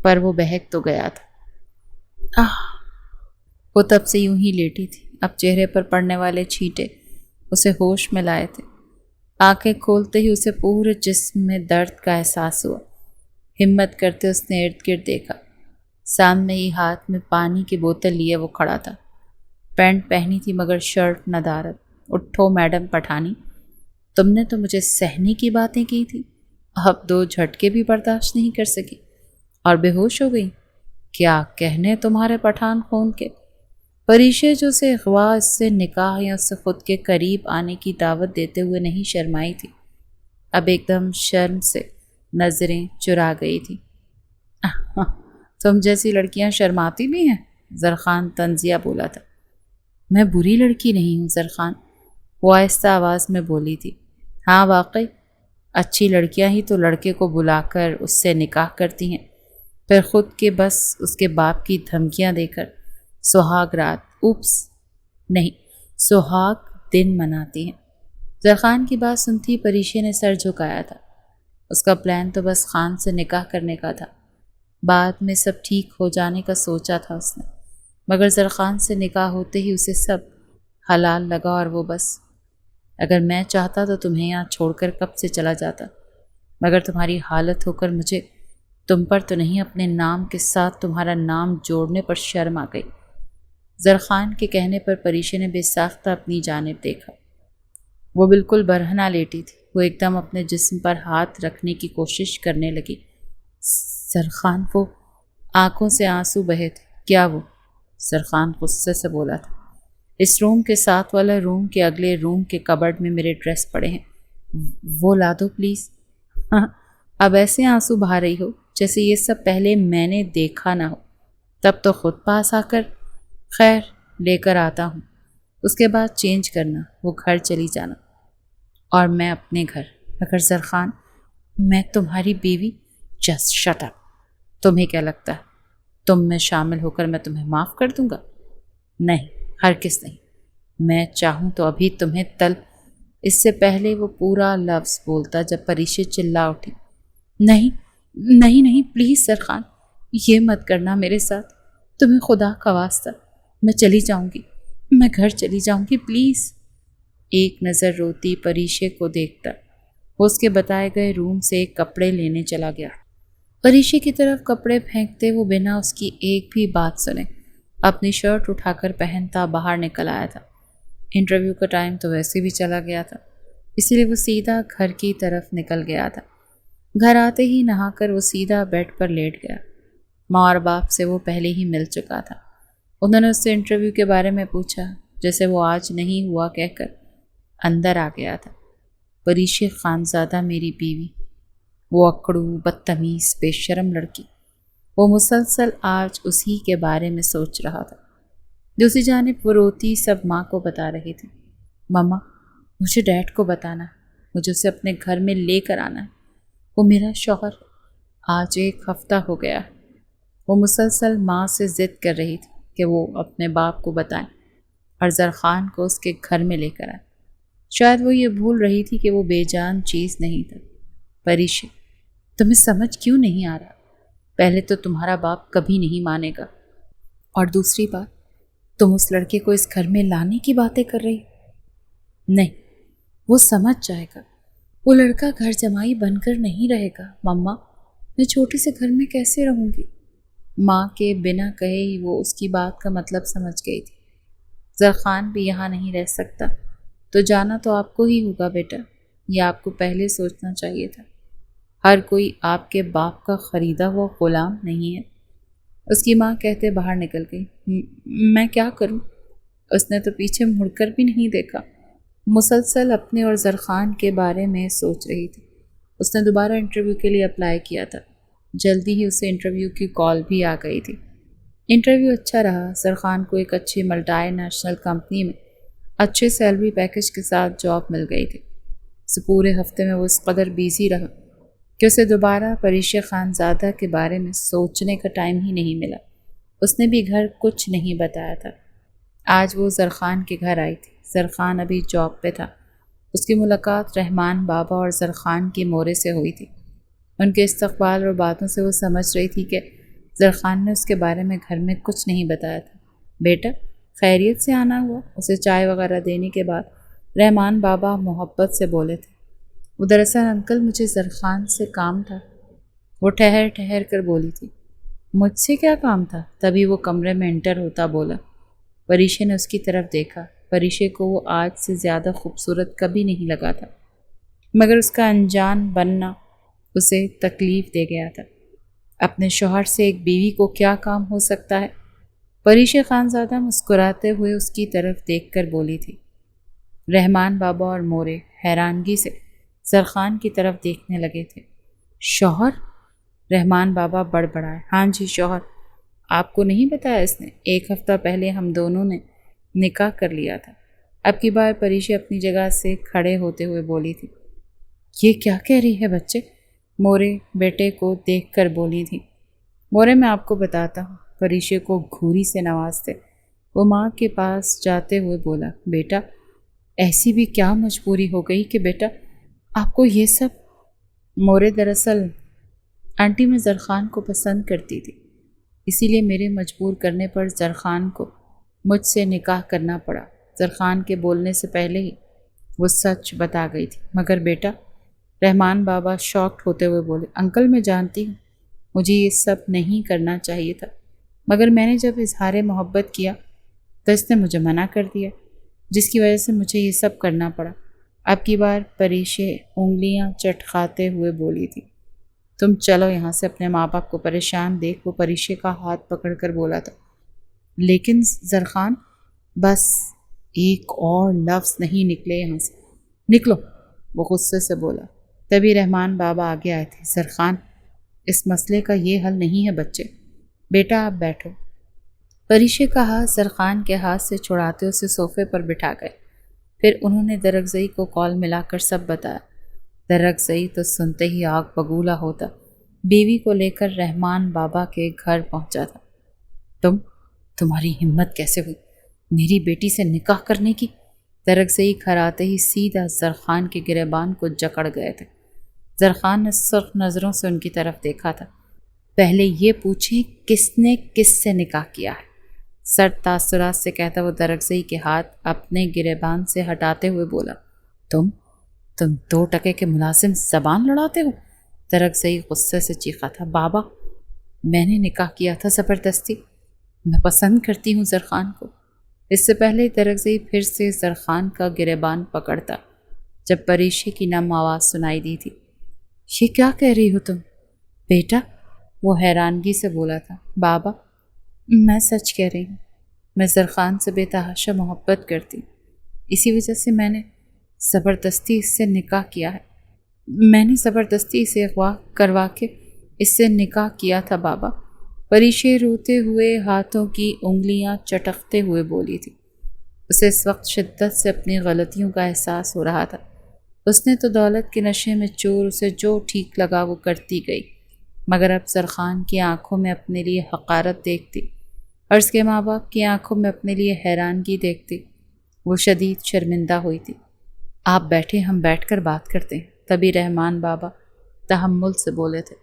پر وہ بہک تو گیا تھا۔ وہ تب سے یوں ہی لیٹی تھی، اب چہرے پر پڑنے والے چھینٹے اسے ہوش میں لائے تھے۔ آنکھیں کھولتے ہی اسے پورے جسم میں درد کا احساس ہوا۔ ہمت کرتے اس نے ارد گرد دیکھا۔ سامنے ہی ہاتھ میں پانی کی بوتل لیے وہ کھڑا تھا۔ پینٹ پہنی تھی مگر شرٹ ندارت۔ اٹھو میڈم پٹھانی، تم نے تو مجھے سہنے کی باتیں کی تھی، اب 2 جھٹکے بھی برداشت نہیں کر سکی اور بے ہوش ہو گئی۔ کیا کہنے تمہارے پٹھان خون کے؟ پریشے جو سے اغوا، اس سے نکاح یا اس سے خود کے قریب آنے کی دعوت دیتے ہوئے نہیں شرمائی تھی، اب ایک دم شرم سے نظریں چرا گئی تھی۔ تم جیسی لڑکیاں شرماتی بھی ہیں؟ زرخان طنزیہ بولا تھا۔ میں بری لڑکی نہیں ہوں زرخان، وہ آہستہ آواز میں بولی تھی۔ ہاں واقعی، اچھی لڑکیاں ہی تو لڑکے کو بلا کر اس سے نکاح کرتی ہیں، پھر خود کے بس اس کے باپ کی دھمکیاں دے کر سہاگ رات سہاگ دن مناتی ہیں۔ زرخان کی بات سنتی پریشے نے سر جھکایا تھا۔ اس کا پلان تو بس خان سے نکاح کرنے کا تھا، بعد میں سب ٹھیک ہو جانے کا سوچا تھا اس نے، مگر زرخان سے نکاح ہوتے ہی اسے سب حلال لگا اور وہ بس، اگر میں چاہتا تو تمہیں یہاں چھوڑ کر کب سے چلا جاتا، مگر تمہاری حالت ہو کر مجھے تم پر تو نہیں، اپنے نام کے ساتھ تمہارا نام جوڑنے پر شرم آ گئی۔ زرخان کے کہنے پر پریشے نے بے ساختہ اپنی جانب دیکھا۔ وہ بالکل برہنہ لیٹی تھی۔ وہ ایک دم اپنے جسم پر ہاتھ رکھنے کی کوشش کرنے لگی۔ زرخان، وہ آنکھوں سے آنسو بہے تھے۔ کیا وہ؟ زرخان غصے سے بولا تھا۔ اس روم کے ساتھ والا روم کے اگلے روم کے کبرڈ میں میرے ڈریس پڑے ہیں، وہ لا دو پلیز۔ اب ایسے آنسو بہا رہی ہو جیسے یہ سب پہلے میں نے دیکھا نہ ہو، تب تو خود پاس آ کر، خیر لے کر آتا ہوں، اس کے بعد چینج کرنا، وہ گھر چلی جانا اور میں اپنے گھر۔ مگر زرخان، میں تمہاری بیوی، جسٹ شٹ اپ۔ تمہیں کیا لگتا ہے تم میں شامل ہو کر میں تمہیں معاف کر دوں گا؟ نہیں، ہرگز نہیں۔ میں چاہوں تو ابھی تمہیں اس سے پہلے وہ پورا لفظ بولتا جب پریشے چلا اٹھی۔ نہیں نہیں نہیں، پلیز زرخان، یہ مت کرنا میرے ساتھ، تمہیں خدا کا واسطہ، میں چلی جاؤں گی، میں گھر چلی جاؤں گی، پلیز۔ ایک نظر روتی پریشے کو دیکھتا وہ اس کے بتائے گئے روم سے ایک کپڑے لینے چلا گیا۔ پریشے کی طرف کپڑے پھینکتے وہ بنا اس کی ایک بھی بات سنے اپنی شرٹ اٹھا کر پہنتا باہر نکل آیا تھا۔ انٹرویو کا ٹائم تو ویسے بھی چلا گیا تھا، اسی لیے وہ سیدھا گھر کی طرف نکل گیا تھا۔ گھر آتے ہی نہا کر وہ سیدھا بیڈ پر لیٹ گیا۔ ماں اور باپ سے وہ پہلے ہی مل چکا تھا۔ انہوں نے اس سے انٹرویو کے بارے میں پوچھا، جیسے وہ آج نہیں ہوا کہہ کر اندر آ گیا تھا۔ پریشے خانزادہ میری بیوی، وہ اکڑو بدتمیز بے شرم لڑکی، وہ مسلسل آج اسی کے بارے میں سوچ رہا تھا۔ دوسری جانب وہ روتی سب ماں کو بتا رہی تھی۔ مما، مجھے ڈیڈ کو بتانا ہے، مجھے اسے اپنے گھر میں لے کر آنا ہے، وہ میرا شوہر، آج 1 ہفتہ ہو گیا ہے۔ وہ مسلسل ماں سے ضد کر رہی تھی کہ وہ اپنے باپ کو بتائیں اور زرخان کو اس کے گھر میں لے کر آئے۔ شاید وہ یہ بھول رہی تھی کہ وہ بے جان چیز نہیں تھا۔ پریشے، تمہیں سمجھ کیوں نہیں آ رہا؟ پہلے تو تمہارا باپ کبھی نہیں مانے گا، اور دوسری بات، تم اس لڑکے کو اس گھر میں لانے کی باتیں کر رہی؟ نہیں، وہ سمجھ جائے گا، وہ لڑکا گھر جمائی بن کر نہیں رہے گا۔ مما، میں چھوٹے سے گھر میں کیسے رہوں گی؟ ماں کے بنا کہے ہی وہ اس کی بات کا مطلب سمجھ گئی تھی۔ زرخان بھی یہاں نہیں رہ سکتا، تو جانا تو آپ کو ہی ہوگا بیٹا، یہ آپ کو پہلے سوچنا چاہیے تھا۔ ہر کوئی آپ کے باپ کا خریدا ہوا غلام نہیں ہے۔ اس کی ماں کہتے باہر نکل گئی۔ میں کیا کروں؟ اس نے تو پیچھے مڑ کر بھی نہیں دیکھا، مسلسل اپنے اور زرخان کے بارے میں سوچ رہی تھی۔ اس نے دوبارہ انٹرویو کے لیے اپلائی کیا تھا، جلدی ہی اسے انٹرویو کی کال بھی آ گئی تھی۔ انٹرویو اچھا رہا۔ زرخان کو ایک اچھی ملٹی نیشنل کمپنی میں اچھے سیلری پیکج کے ساتھ جاب مل گئی تھی۔ اس پورے ہفتے میں وہ اس قدر بیزی رہا کہ اسے دوبارہ پریشے خانزادہ کے بارے میں سوچنے کا ٹائم ہی نہیں ملا۔ اس نے بھی گھر کچھ نہیں بتایا تھا۔ آج وہ زرخان کے گھر آئی تھی۔ زرخان ابھی جاب پہ تھا۔ اس کی ملاقات رحمان بابا اور زرخان کی مورے سے ہوئی تھی۔ ان کے استقبال اور باتوں سے وہ سمجھ رہی تھی کہ زرخان نے اس کے بارے میں گھر میں کچھ نہیں بتایا تھا۔ بیٹا خیریت سے آنا ہوا؟ اسے چائے وغیرہ دینے کے بعد رحمان بابا محبت سے بولے تھے۔ وہ دراصل انکل مجھے زرخان سے کام تھا، وہ ٹھہر ٹھہر کر بولی تھی۔ مجھ سے کیا کام تھا؟ تبھی وہ کمرے میں انٹر ہوتا بولا۔ پریشے نے اس کی طرف دیکھا۔ پریشے کو وہ آج سے زیادہ خوبصورت کبھی نہیں لگا تھا، مگر اس کا انجان بننا اسے تکلیف دے گیا تھا۔ اپنے شوہر سے ایک بیوی کو کیا کام ہو سکتا ہے؟ پریشے خانزادہ مسکراتے ہوئے اس کی طرف دیکھ کر بولی تھی۔ رحمان بابا اور مورے حیرانگی سے زرخان کی طرف دیکھنے لگے تھے۔ شوہر؟ رحمان بابا بڑبڑائے۔ ہاں جی شوہر، آپ کو نہیں بتایا اس نے؟ 1 ہفتہ پہلے ہم دونوں نے نکاح کر لیا تھا۔ اب کی بار پریشے اپنی جگہ سے کھڑے ہوتے ہوئے بولی تھی۔ یہ کیا کہہ رہی ہے بچے؟ مورے بیٹے کو دیکھ کر بولی تھی۔ مورے میں آپ کو بتاتا ہوں، پریشے کو گھوری سے نوازتے وہ ماں کے پاس جاتے ہوئے بولا۔ بیٹا ایسی بھی کیا مجبوری ہو گئی کہ بیٹا آپ کو یہ سب؟ مورے دراصل آنٹی میں زرخان کو پسند کرتی تھی، اسی لیے میرے مجبور کرنے پر زرخان کو مجھ سے نکاح کرنا پڑا۔ زرخان کے بولنے سے پہلے ہی وہ سچ بتا گئی تھی۔ مگر بیٹا، رحمان بابا شاکڈ ہوتے ہوئے بولے۔ انکل میں جانتی ہوں مجھے یہ سب نہیں کرنا چاہیے تھا، مگر میں نے جب اظہار محبت کیا تو اس نے مجھے منع کر دیا، جس کی وجہ سے مجھے یہ سب کرنا پڑا۔ اب کی بار پریشے انگلیاں چٹکاتے ہوئے بولی تھی۔ تم چلو یہاں سے، اپنے ماں باپ کو پریشان دیکھ وہ پریشے کا ہاتھ پکڑ کر بولا تھا۔ لیکن زرخان، بس ایک اور لفظ نہیں نکلے یہاں سے، نکلو، وہ غصے سے بولا۔ تبھی رحمان بابا آگے آئے تھے۔ زرخان، اس مسئلے کا یہ حل نہیں ہے بچے، بیٹا آپ بیٹھو۔ پریشے کا ہاتھ زرخان کے ہاتھ سے چھڑاتے اسے صوفے پر بٹھا گئے۔ پھر انہوں نے درگزئی کو کال ملا کر سب بتایا۔ درگزئی تو سنتے ہی آگ بگولا ہوتا بیوی کو لے کر رحمان بابا کے گھر پہنچا تھا۔ تمہاری ہمت کیسے ہوئی میری بیٹی سے نکاح کرنے کی؟ درگزئی گھر آتے ہی سیدھا زرخان کے گریبان کو جکڑ گئے تھے۔ زرخان نے سرخ نظروں سے ان کی طرف دیکھا تھا۔ پہلے یہ پوچھیں کس نے کس سے نکاح کیا ہے؟ سر تاثرات سے کہتا وہ درگزئی کے ہاتھ اپنے گریبان سے ہٹاتے ہوئے بولا۔ تم 2 ٹکے کے ملازم زبان لڑاتے ہو؟ درگزئی غصے سے چیخا تھا۔ بابا میں نے نکاح کیا تھا زبردستی، میں پسند کرتی ہوں زرخان کو۔ اس سے پہلے درگزئی پھر سے زرخان کا گریبان پکڑتا جب پریشے کی نم آواز سنائی دی تھی۔ یہ کیا کہہ رہی ہو تم بیٹا؟ وہ حیرانگی سے بولا تھا۔ بابا میں سچ کہہ رہی ہوں، میں زرخان سے بے تحاشا محبت کرتی ہوں، اسی وجہ سے میں نے زبردستی اس سے نکاح کیا ہے۔ میں نے زبردستی اسے اغوا کروا کے اس سے نکاح کیا تھا بابا، پریشے روتے ہوئے ہاتھوں کی انگلیاں چٹکتے ہوئے بولی تھی۔ اسے اس وقت شدت سے اپنی غلطیوں کا احساس ہو رہا تھا۔ اس نے تو دولت کے نشے میں چور اسے جو ٹھیک لگا وہ کرتی گئی، مگر اب زرخان کی آنکھوں میں اپنے لیے حقارت دیکھتی اور اس کے ماں باپ کی آنکھوں میں اپنے لیے حیرانگی دیکھتی وہ شدید شرمندہ ہوئی تھی۔ آپ بیٹھے، ہم بیٹھ کر بات کرتے ہیں۔ تبھی رحمان بابا تحمل سے بولے تھے۔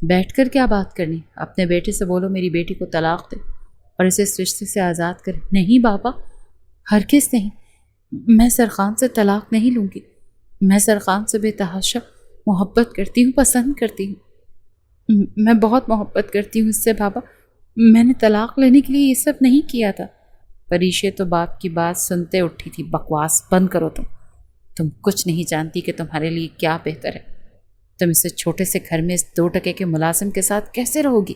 بیٹھ کر کیا بات کرنی؟ اپنے بیٹے سے بولو میری بیٹی کو طلاق دے اور اسے اس رشتے سے آزاد کرے۔ نہیں بابا، ہرگز نہیں، میں زرخان سے طلاق نہیں لوں گی، میں زرخان سے بے تحاشا محبت کرتی ہوں، پسند کرتی ہوں، میں بہت محبت کرتی ہوں اس سے بابا، میں نے طلاق لینے کے لیے یہ سب نہیں کیا تھا۔ پریشے تو باپ کی بات سنتے اٹھی تھی۔ بکواس بند کرو، تم کچھ نہیں جانتی کہ تمہارے لیے کیا بہتر ہے۔ تم اسے چھوٹے سے گھر میں اس 2 ٹکے کے ملازم کے ساتھ کیسے رہو گی؟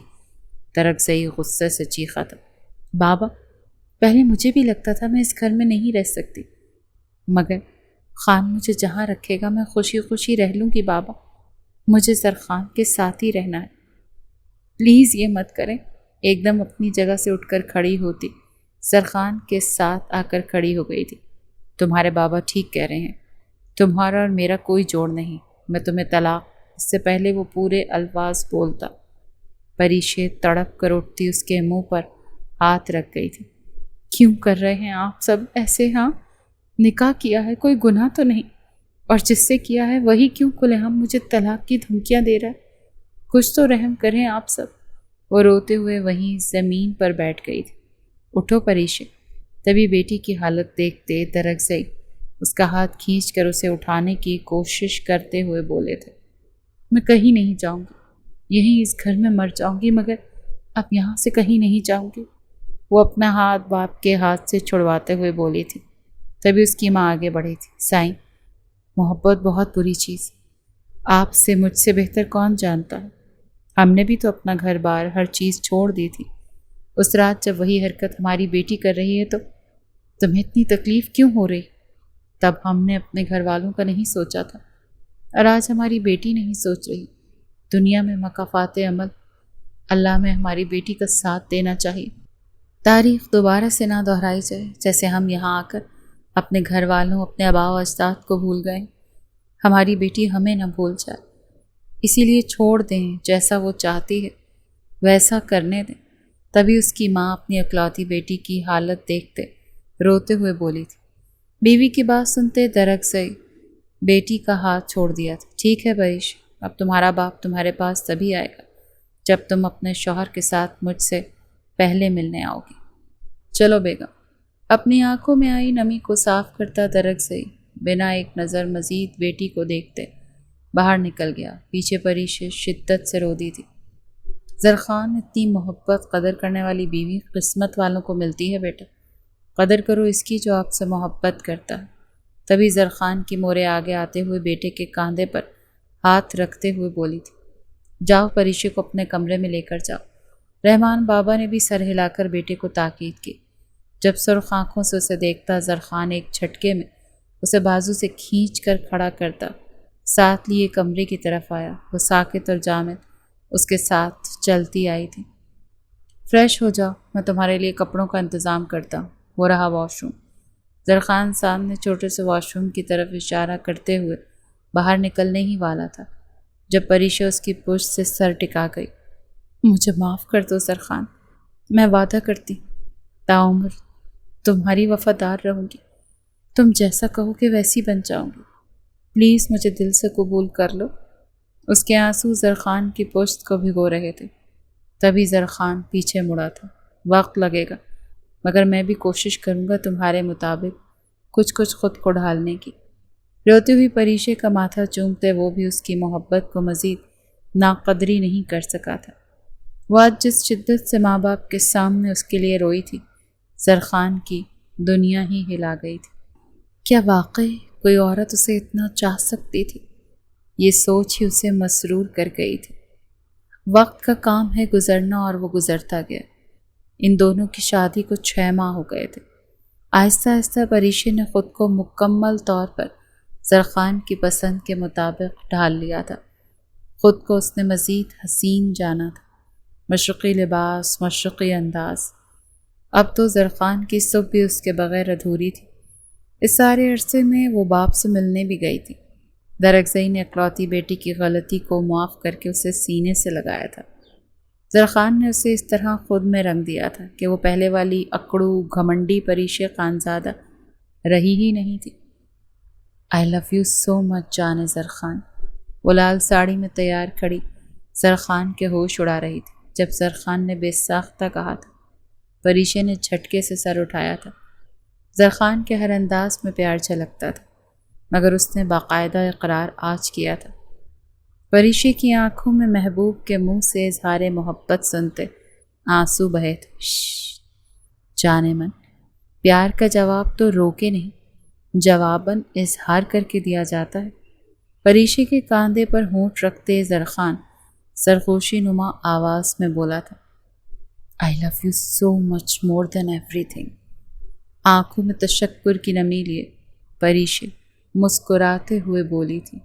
درگزئی غصے سے چیخا تھا۔ بابا پہلے مجھے بھی لگتا تھا میں اس گھر میں نہیں رہ سکتی، مگر خان مجھے جہاں رکھے گا میں خوشی خوشی رہ لوں گی بابا، مجھے زرخان کے ساتھ ہی رہنا ہے، پلیز یہ مت کریں۔ ایک دم اپنی جگہ سے اٹھ کر کھڑی ہوتی زرخان کے ساتھ آ کر کھڑی ہو گئی تھی۔ تمہارے بابا ٹھیک کہہ رہے ہیں، تمہارا اور میرا کوئی جوڑ نہیں، میں تمہیں طلاق۔ اس سے پہلے وہ پورے الفاظ بولتا پریشے تڑپ کر اٹھتی اس کے منہ پر ہاتھ رکھ گئی تھی۔ کیوں کر رہے ہیں آپ سب ایسے؟ ہاں نکاح کیا ہے، کوئی گناہ تو نہیں، اور جس سے کیا ہے وہی کیوں کھلے ہم مجھے طلاق کی دھمکیاں دے رہا ہے؟ کچھ تو رحم کریں آپ سب۔ وہ روتے ہوئے وہیں زمین پر بیٹھ گئی تھی۔ اٹھو پریشے۔ تبھی بیٹی کی حالت دیکھتے درک گئی اس کا ہاتھ کھینچ کر اسے اٹھانے کی کوشش کرتے ہوئے بولے تھے، میں کہیں نہیں جاؤں گی، یہیں اس گھر میں مر جاؤں گی، مگر اب یہاں سے کہیں نہیں جاؤں گی۔ وہ اپنا ہاتھ باپ کے ہاتھ سے چھڑواتے ہوئے بولی تھی۔ تبھی اس کی ماں آگے بڑھی تھی۔ سائیں، محبت بہت بری چیز، آپ سے مجھ سے بہتر کون جانتا ہے؟ ہم نے بھی تو اپنا گھر بار ہر چیز چھوڑ دی تھی۔ اس رات جب وہی حرکت ہماری بیٹی کر رہی ہے تو تمہیں اتنی تکلیف کیوں ہو رہی؟ تب ہم نے اپنے گھر والوں کا نہیں سوچا تھا، اور آج ہماری بیٹی نہیں سوچ رہی۔ دنیا میں مکافات عمل، اللہ میں ہماری بیٹی کا ساتھ دینا چاہیے۔ تاریخ دوبارہ سے نہ دہرائی جائے، جیسے ہم یہاں آ کر اپنے گھر والوں، اپنے آباء و اجداد کو بھول گئے۔ ہماری بیٹی ہمیں نہ بھول جائے، اسی لیے چھوڑ دیں، جیسا وہ چاہتی ہے ویسا کرنے دیں۔ تبھی اس کی ماں اپنی اکلوتی بیٹی کی حالت دیکھتے روتے ہوئے بولی تھی۔ بیوی کی بات سنتے درک گئی، بیٹی کا ہاتھ چھوڑ دیا تھا۔ ٹھیک ہے پریش، اب تمہارا باپ تمہارے پاس تبھی آئے گا جب تم اپنے شوہر کے ساتھ مجھ سے پہلے ملنے آؤ گی۔ چلو بیگم۔ اپنی آنکھوں میں آئی نمی کو صاف کرتا درک گئی، بنا ایک نظر مزید بیٹی کو دیکھتے باہر نکل گیا۔ پیچھے پریشے شدت سے رو دی تھی۔ زرخان، اتنی محبت قدر کرنے والی بیوی قسمت والوں کو ملتی ہے بیٹا، قدر کرو اس کی جو آپ سے محبت کرتا ہے۔ تبھی زرخان کی مورے آگے آتے ہوئے بیٹے کے کاندھے پر ہاتھ رکھتے ہوئے بولی تھی، جاؤ پریشے کو اپنے کمرے میں لے کر جاؤ۔ رحمان بابا نے بھی سر ہلا کر بیٹے کو تاکید کی۔ جب سرخ آنکھوں سے اسے دیکھتا زرخان ایک جھٹکے میں اسے بازو سے کھینچ کر کھڑا کرتا، ساتھ لیے کمرے کی طرف آیا۔ وہ ساکت اور جامد اس کے ساتھ چلتی آئی تھی۔ فریش ہو جاؤ، میں تمہارے لیے کپڑوں کا انتظام کرتا ہوں۔ وہ رہا واش روم۔ زرخان سامنے چھوٹے سے واش روم کی طرف اشارہ کرتے ہوئے باہر نکلنے ہی والا تھا جب پریشا اس کی پشت سے سر ٹکا گئی۔ مجھے معاف کر دو زرخان، میں وعدہ کرتی تاعمر تمہاری وفادار رہوں گی، تم جیسا کہو کہ ویسی بن جاؤں گی، پلیز مجھے دل سے قبول کر لو۔ اس کے آنسو زرخان کی پشت کو بھگو رہے تھے۔ تبھی زرخان پیچھے مڑا تھا۔ وقت لگے گا، مگر میں بھی کوشش کروں گا تمہارے مطابق کچھ خود کو ڈھالنے کی۔ روتی ہوئی پریشے کا ماتھا چومتے وہ بھی اس کی محبت کو مزید ناقدری نہیں کر سکا تھا۔ وہ آج جس شدت سے ماں باپ کے سامنے اس کے لیے روئی تھی، زرخان کی دنیا ہی ہلا گئی تھی۔ کیا واقعی کوئی عورت اسے اتنا چاہ سکتی تھی؟ یہ سوچ ہی اسے مسرور کر گئی تھی۔ وقت کا کام ہے گزرنا، اور وہ گزرتا گیا۔ ان دونوں کی شادی کو 6 ماہ ہو گئے تھے۔ آہستہ آہستہ پریشے نے خود کو مکمل طور پر زرخان کی پسند کے مطابق ڈھال لیا تھا۔ خود کو اس نے مزید حسین جانا تھا، مشرقی لباس، مشرقی انداز۔ اب تو زرخان کی صبح بھی اس کے بغیر ادھوری تھی۔ اس سارے عرصے میں وہ باپ سے ملنے بھی گئی تھی۔ درگزئی نے اکلوتی بیٹی کی غلطی کو معاف کر کے اسے سینے سے لگایا تھا۔ زرخان نے اسے اس طرح خود میں رنگ دیا تھا کہ وہ پہلے والی اکڑو گھمنڈی پریشے خانزادہ رہی ہی نہیں تھی۔ آئی لو یو سو مچ جانے زرخان۔ وہ لال ساڑی میں تیار کھڑی زرخان کے ہوش اڑا رہی تھی جب زرخان نے بے ساختہ کہا تھا۔ پریشے نے جھٹکے سے سر اٹھایا تھا۔ زرخان کے ہر انداز میں پیار جھلکتا تھا، مگر اس نے باقاعدہ اقرار آج کیا تھا۔ پریشے کی آنکھوں میں محبوب کے منہ سے اظہار محبت سنتے آنسو بہے تھے۔ جانے من، پیار کا جواب تو رو کے نہیں، جواباً اظہار کر کے دیا جاتا ہے۔ پریشے کے کاندھے پر ہونٹ رکھتے زرخان سرخوشی نما آواز میں بولا تھا، I love you so much more than ایوری تھنگ۔ آنکھوں میں تشکر کی نمی لیے پریشے مسکراتے ہوئے بولی تھی،